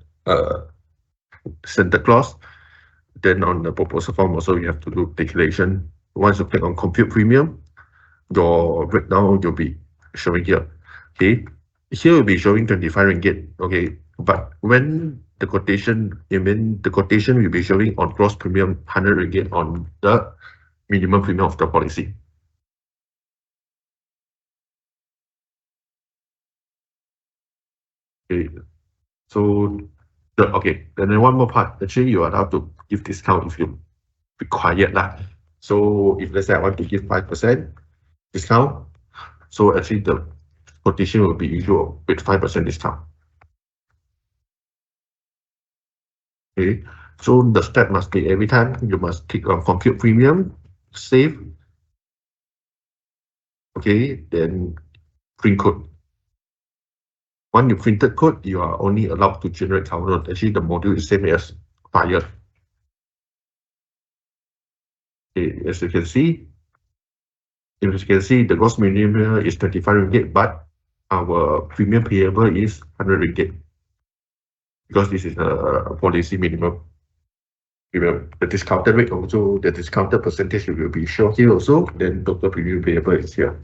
clause. Then on the proposal form also you have to do declaration. Once you click on compute premium, your breakdown will be showing here. Okay, here will be showing 25 ringgit. Okay, but when the quotation, the quotation will be showing on gross premium 100 ringgit on the minimum premium of the policy. Okay, so then one more part. Actually, you are allowed to give discount if you required lah. So if let's say I want to give 5% discount, so actually the quotation will be usual with 5% discount. Okay, so the step must be every time you must click on compute premium, save. Okay, then print code. When you printed code, you are only allowed to generate cover note. Actually, the module is same as fire. Okay, as you can see, the gross minimum is 25 ringgit, but our premium payable is 100 ringgit because this is a policy minimum. The discounted rate also, the discounted percentage will be shown here also. Then total premium payable is here.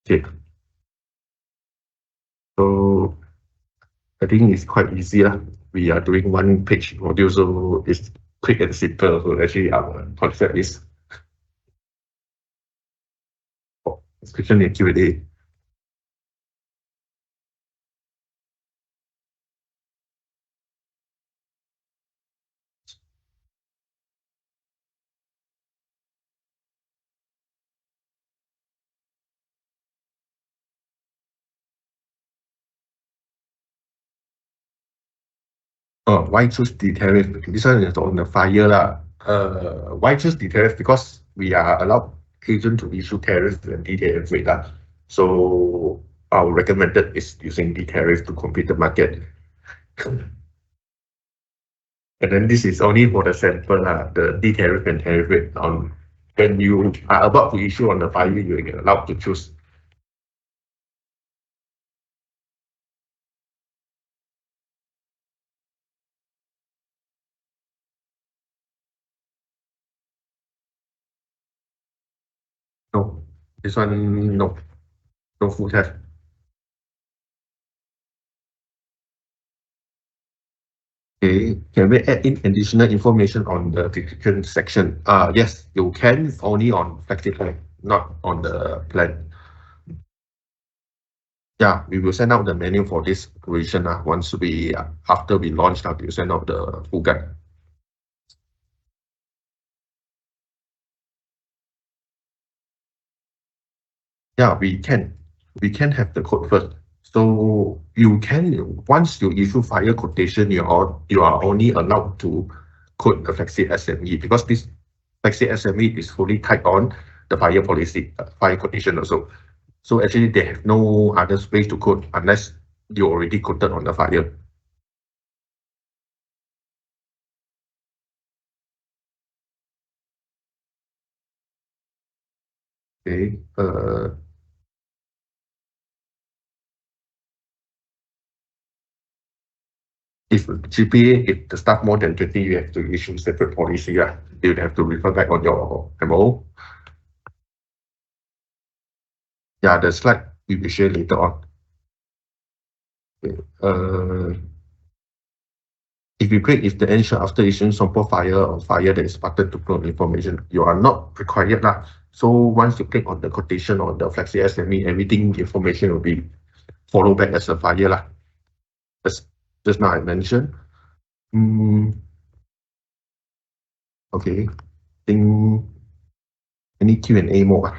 Okay. So I think it's quite easy. We are doing one page module, so it's quick and simple. So actually our concept is question and Q&A. Why choose the tariff? This one is on the fire. Why choose the tariff? Because we are allowed agent to issue tariffs and DTF rate. So our recommended is using the tariff to compete the market. And then this is only for the sample, the D tariff and tariff rate on when you are about to issue on the fire, you are allowed to choose. No, this one, no, no full test. Okay, can we add in additional information on the description section? Yes, you can, only on FlexiPlan, not on the plan. Yeah, we will send out the menu for this version once we, after we launch, we will send out the full guide. Yeah, we can. We can have the code first. So you can, once you issue fire quotation, you are only allowed to quote the FlexiSME, because this FlexiSME is fully tied on the fire policy, fire quotation also. So actually they have no other space to quote unless you already quoted on the fire. Okay. If GPA, if the staff more than 20, you have to issue separate policy. You have to refer back on your MO. Yeah, the slide we will share later on. Okay. If you click, if the ensure after issuing SOMPO fire or fire that is button to upload information, you are not required lah. So once you click on the quotation or the FlexiSME, everything information will be followed back as a fire lah. Just now I mentioned. Okay. Think any Q&A more.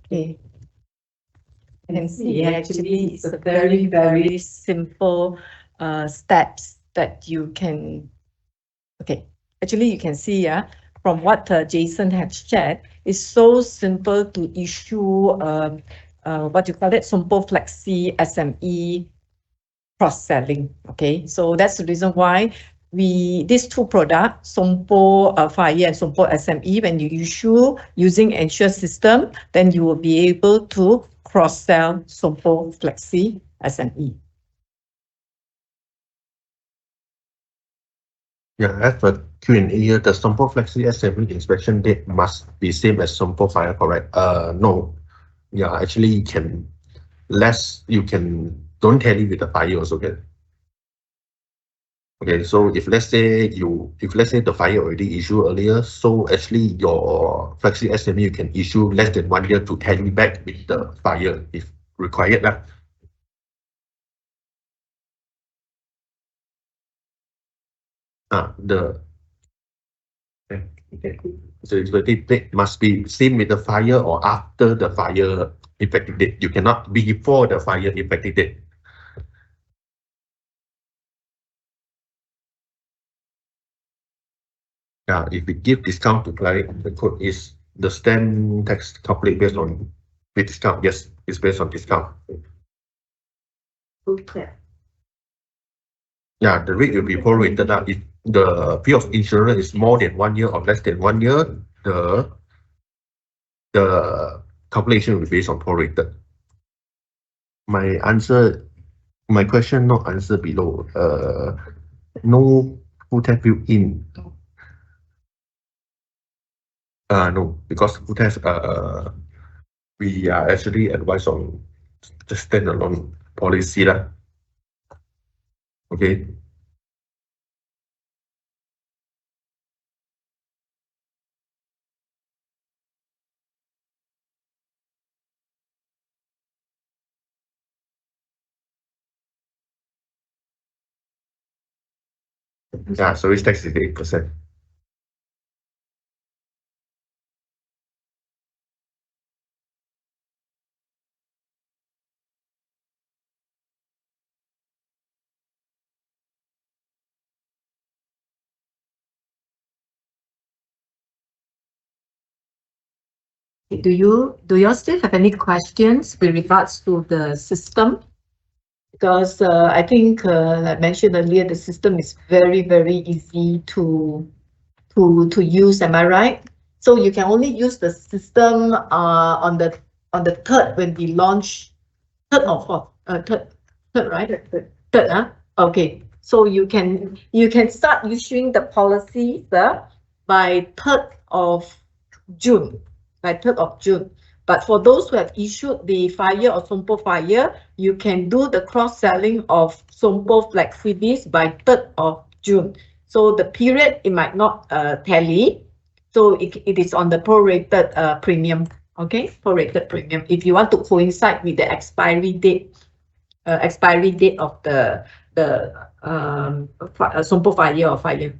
Okay. You can see actually it's a very simple steps that you can. Okay, actually you can see from what Jason had shared, it's so simple to issue what you call it, SOMPO FlexiSME cross-selling. Okay, so that's the reason why these two products, SOMPO Fire and SOMPO SME, when you issue using Ensure system, then you will be able to cross-sell SOMPO Flexi SME. Yeah, as for Q&A here, the SOMPO FlexiSME inspection date must be same as SOMPO Fire, correct? No. Yeah, actually you can don't tally with the fire also can. Okay, so if let's say the fire already issued earlier, so actually your FlexiSME you can issue less than 1 year to tally back with the fire if required. So it's date must be same with the fire or after the fire effective date. You cannot be before the fire effective date. Yeah, if we give discount to client, the code is the stamp tax calculate based on with discount. Yes, it's based on discount. Okay. Yeah, the rate will be prorated. If the period of insurance is more than 1 year or less than 1 year, the calculation will be based on prorated. My question not answer below. No full test built in. No, because full test we are actually advised on the standalone policy lah. Okay. Yeah, service tax is 8%. Do you still have any questions with regards to the system? Because I think, like I mentioned earlier, the system is very, very easy to use. Am I right? So you can only use the system on the third when we launch, third or fourth, third, right? Third, huh? Okay. So you can start issuing the policies by 3rd of June, by 3rd of June. But for those who have issued the FIRE or SOMPO FIRE, you can do the cross-selling of SOMPO FlexiBiz by 3rd of June. So the period, it might not tally. So it is on the prorated premium, okay? Prorated premium. If you want to coincide with the expiry date of the SOMPO FIRE or FIRE.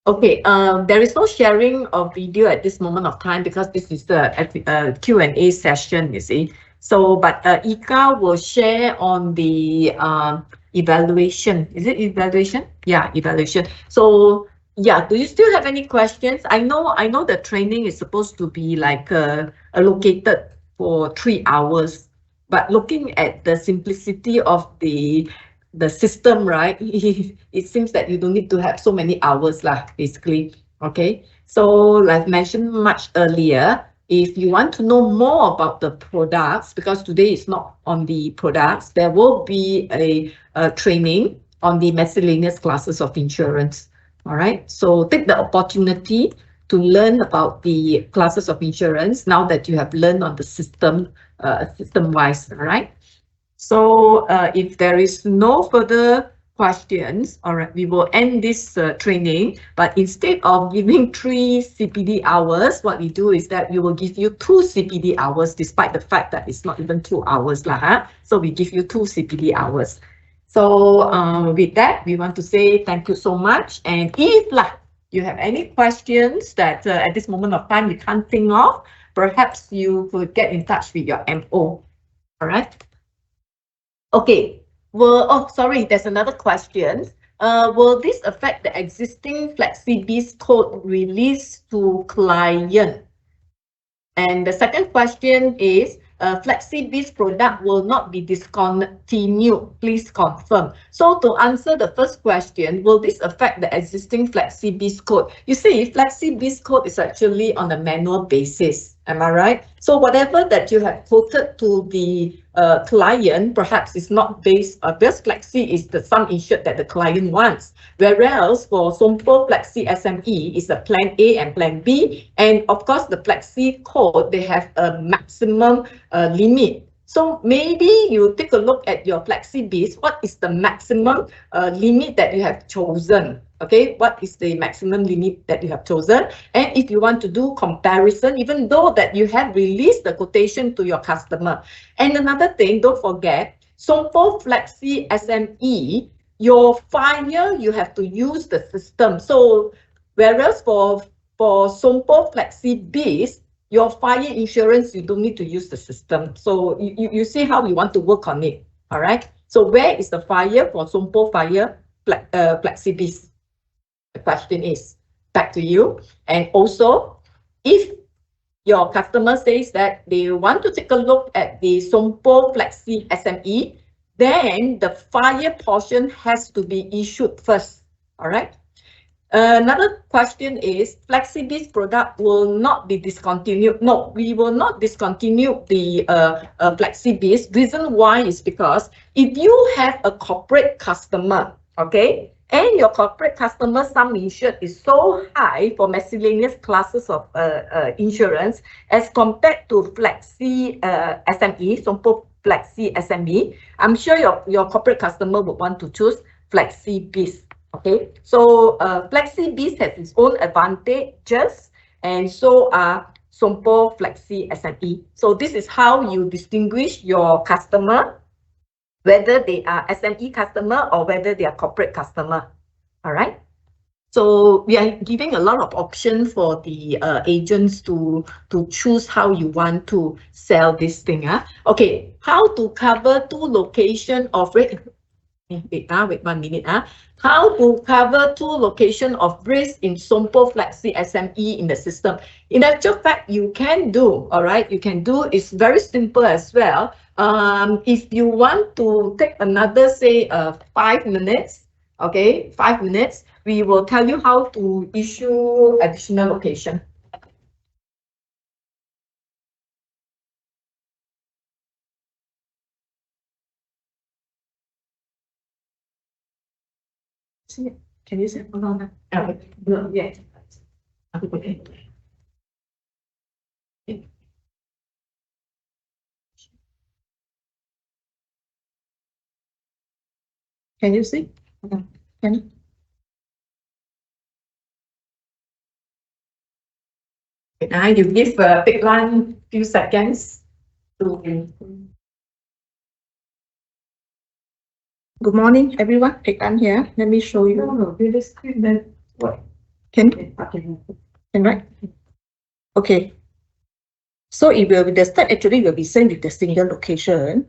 Okay, there is no sharing of video at this moment of time because this is the Q&A session, you see. So, but Ika will share on the evaluation. Is it evaluation? Yeah, evaluation. So, yeah, do you still have any questions? I know the training is supposed to be like allocated for 3 hours, but looking at the simplicity of the system, right? It seems that you don't need to have so many hours lah, basically. Okay, so like mentioned much earlier, if you want to know more about the products, because today is not on the products, there will be a training on the miscellaneous classes of insurance. All right, so take the opportunity to learn about the classes of insurance now that you have learned on the system, system-wise. All right. So if there is no further questions, all right, we will end this training. But instead of giving 3 CPD hours, what we do is that we will give you 2 CPD hours, despite the fact that it's not even 2 hours lah. Huh? So we give you 2 CPD hours. So with that, we want to say thank you so much. And if you have any questions that at this moment of time you can't think of, perhaps you could get in touch with your MO. All right. Okay, sorry, there's another question. Will this affect the existing FlexiBiz code released to client? And the second question is, FlexiBiz product will not be discontinued. Please confirm. So to answer the first question, will this affect the existing FlexiBiz code? You see, FlexiBiz code is actually on a manual basis. Am I right? So whatever that you have quoted to the client, perhaps is not based, because Flexi is the sum insured that the client wants. Whereas for SOMPO FlexiSME is a plan A and plan B. And of course, the Flexi code, they have a maximum limit. So maybe you take a look at your FlexiBiz, what is the maximum limit that you have chosen? Okay, what is the maximum limit that you have chosen? And if you want to do comparison, even though that you have released the quotation to your customer. And another thing, don't forget, SOMPO FlexiSME, your FIRE, you have to use the system. So whereas for SOMPO FlexiBiz, your fire insurance, you don't need to use the system. So you see how we want to work on it. All right. So where is the fire for SOMPO FIRE FlexiBiz? The question is back to you. And also, if your customer says that they want to take a look at the SOMPO FlexiSME, then the fire portion has to be issued first. All right. Another question is, FlexiBiz product will not be discontinued. No, we will not discontinue the FlexiBiz. Reason why is because if you have a corporate customer, okay, and your corporate customer sum insured is so high for miscellaneous classes of insurance as compared to Flexi SME, SOMPO Flexi SME, I'm sure your corporate customer would want to choose FlexiBiz. Okay, so FlexiBiz has its own advantages, and so are SOMPO FlexiSME. So this is how you distinguish your customer, whether they are SME customer or whether they are corporate customer. All right. So we are giving a lot of options for the agents to choose how you want to sell this thing. Okay, how to cover 2 locations of rate? Wait 1 minute. How to cover 2 locations of risk in SOMPO FlexiSME in the system? In actual fact, you can do, all right? You can do, it's very simple as well. If you want to take another, say, 5 minutes, okay, 5 minutes, we will tell you how to issue additional location. Can you say hold on? No, yeah. Okay. Can you see? Can you? You give Big Lan few seconds to. Good morning, everyone. Big Lan here. Let me show you. No, the screen then what? Can right? Okay. So it will be the step actually will be sent with the single location.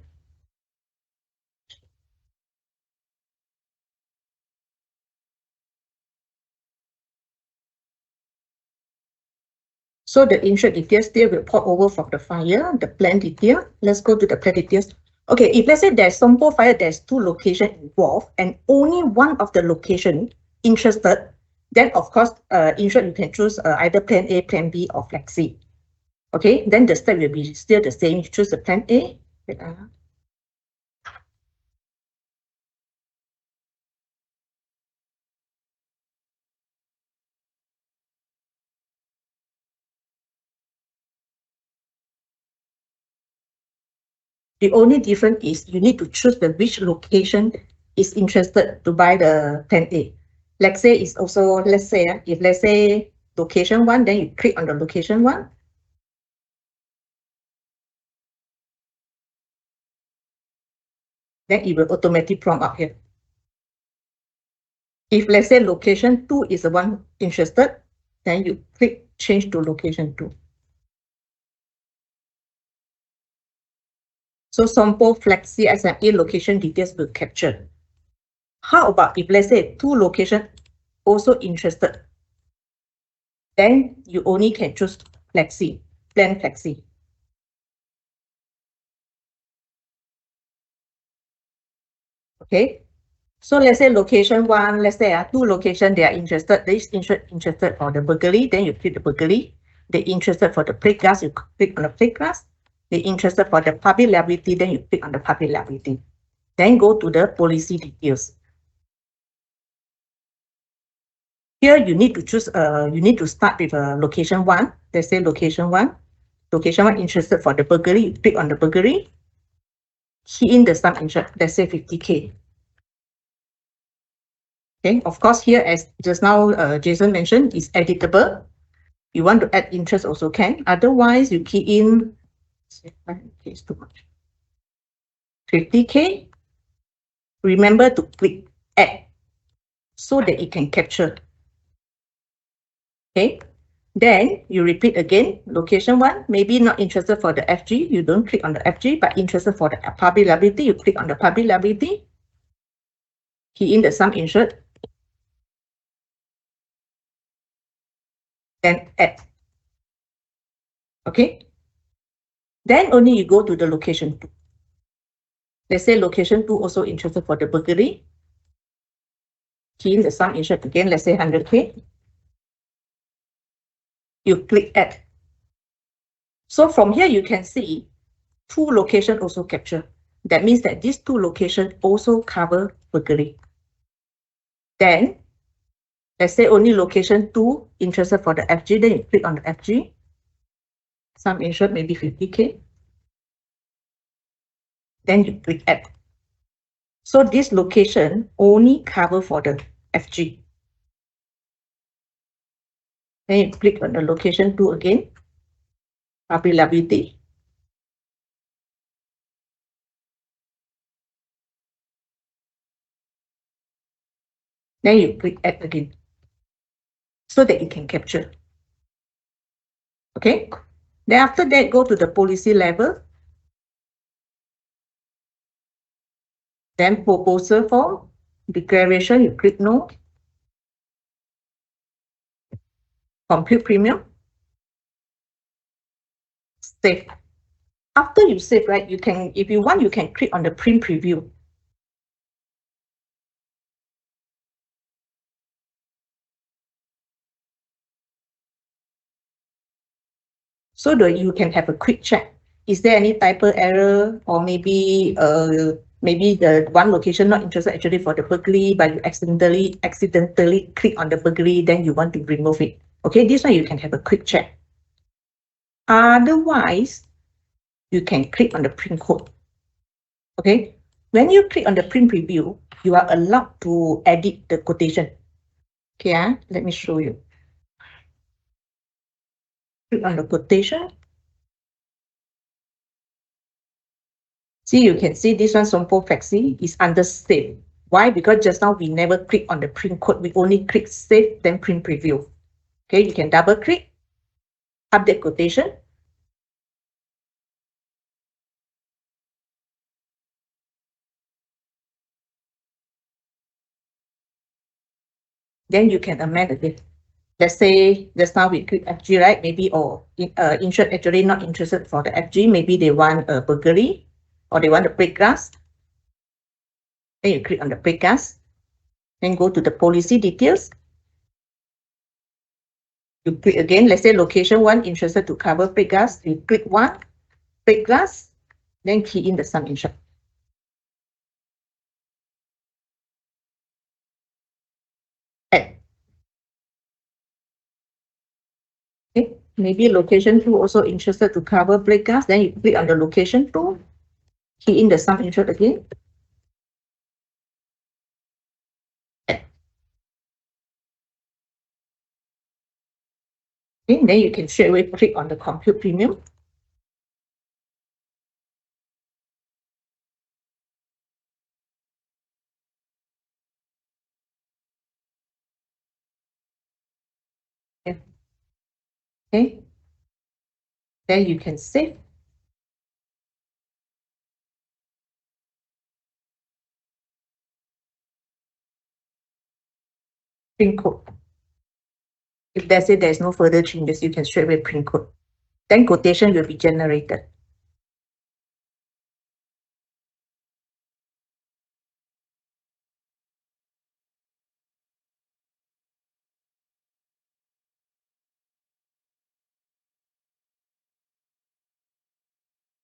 So the insured details there will port over from the fire, the plan detail. Let's go to the plan details. Okay, if let's say there's SOMPO fire, there's 2 locations involved and only one of the location interested, then of course, insured you can choose either plan A, plan B or flexi. Okay, then the step will be still the same. You choose the plan A. The only difference is you need to choose the which location is interested to buy the plan A. Let's say it's also, let's say, if let's say location 1, then you click on the location 1. Then it will automatically prompt up here. If let's say location 2 is the one interested, then you click change to location 2. So SOMPO FlexiSME location details will capture. How about if let's say 2 locations also interested, then you only can choose flexi, plan flexi. Okay, so let's say location 1, let's say 2 locations they are interested. They is interested for the burglary, then you click the burglary. They interested for the plate glass, you click on the plate glass. They interested for the public liability, then you click on the public liability. Then go to the policy details. Here you need to choose, you need to start with location 1. Let's say location 1. Location 1 interested for the burglary, you click on the burglary. Key in the sum insured, let's say 50K. Okay, of course, here as just now Jason mentioned, is editable. You want to add interest also can. Otherwise, you key in, okay, it's too much. 50K. Remember to click add so that it can capture. Okay, then you repeat again, location 1, maybe not interested for the FG, you don't click on the FG, but interested for the public liability, you click on the public liability, key in the sum insured, then add. Okay, then only you go to the location 2. Let's say location 2 also interested for the burglary, key in the sum insured again, let's say 100K. You click add. So from here you can see 2 locations also capture. That means that these 2 locations also cover burglary. Then let's say only location 2 interested for the FG, then you click on the FG. Sum insured maybe 50K. Then you click add. So this location only cover for the FG. Then you click on the location 2 again, public liability. Then you click add again, so that it can capture. Okay. Then after that, go to the policy level. Then proposal form, declaration, you click no. Compute premium. Save. After you save, right, you can, if you want, you can click on the print preview. So that you can have a quick check. Is there any typo error, or maybe the one location not interested actually for the burglary, but you accidentally click on the burglary, then you want to remove it. Okay, this one you can have a quick check. Otherwise, you can click on the print code. Okay, when you click on the print preview, you are allowed to edit the quotation. Okay, let me show you. Click on the quotation. See, you can see this one, SOMPO Flexi, is under save. Why? Because just now we never click on the print code. We only click save, then print preview. Okay, you can double click, update quotation. Then you can amend again. Let's say just now we click FG, right? Maybe, or insured actually not interested for the FG. Maybe they want a burglary, or they want to break glass. Then you click on the break glass. Then go to the policy details. You click again. Let's say location 1 interested to cover break glass. You click 1, break glass, then key in the sum insured. Add. Okay, maybe location 2 also interested to cover break glass. Then you click on the location 2, key in the sum insured again. Add. Okay, then you can straight away click on the compute premium. Okay, then you can save. Print code. If they say there's no further changes, you can straight away print code. Then quotation will be generated.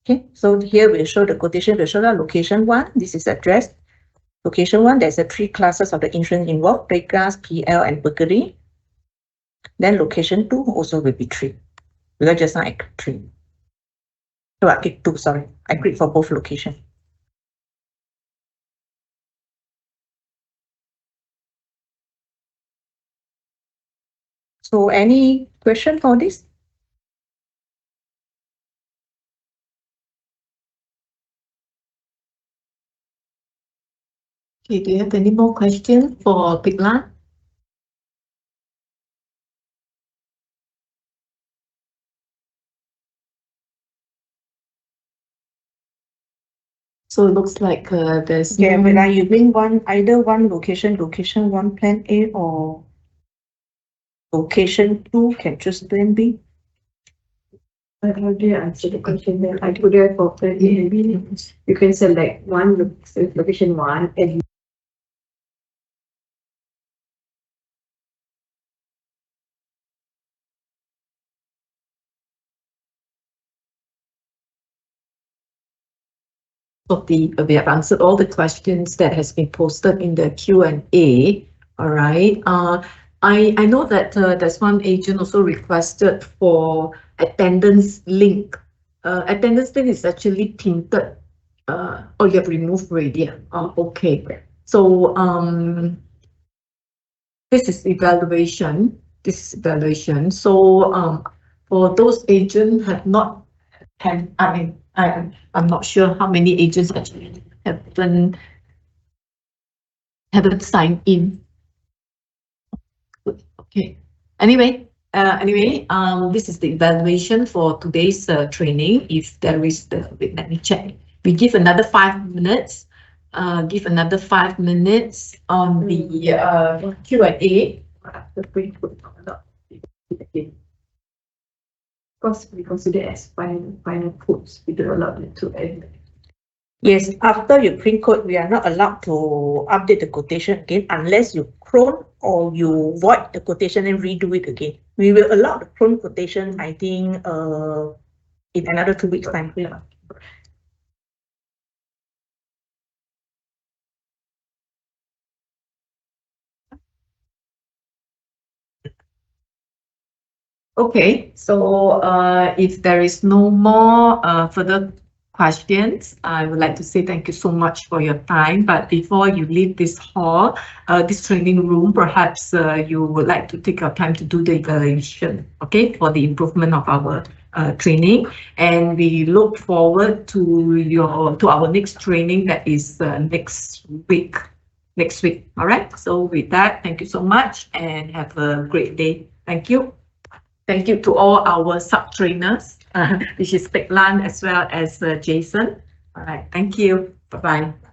Okay, so here we'll show the quotation, we'll show the location 1. This is address. Location 1, there's 3 classes of the insurance involved: break glass, PL, and burglary. Then location 2 also will be 3. Because just now I clicked 3. So I clicked 2, sorry. I clicked for both locations. So any question for this? Okay, do you have any more questions for Piglan? So it looks like there's yeah, when you bring either one location 1 plan A, or location 2 can choose plan B. I already answered the question that I put there for plan A and B. You can select one location 1 and we have answered all the questions that has been posted in the Q&A. All right. I know that there's one agent also requested for attendance link. Attendance link is actually tinted. Oh, you have removed already. Oh, okay. So this is evaluation. So for those agents have not had, I mean, I'm not sure how many agents actually haven't signed in. Okay. Anyway, this is the evaluation for today's training. If there is wait, let me check. We give another 5 minutes give another 5 minutes on the Q&A. The pre-code again. Because we consider as final codes, we don't allow them to edit. Yes, after you print code, we are not allowed to update the quotation again unless you clone or you void the quotation and redo it again. We will allow the clone quotation, I think, in another 2 weeks' time. Yeah. Okay, so if there is no more further questions, I would like to say thank you so much for your time. But before you leave this hall, this training room, perhaps you would like to take your time to do the evaluation, okay, for the improvement of our training. And we look forward to our next training, that is next week. All right. So with that, thank you so much and have a great day. Thank you. Thank you to all our sub-trainers, which is Pek Lan as well as Jason. All right, thank you. Bye-bye.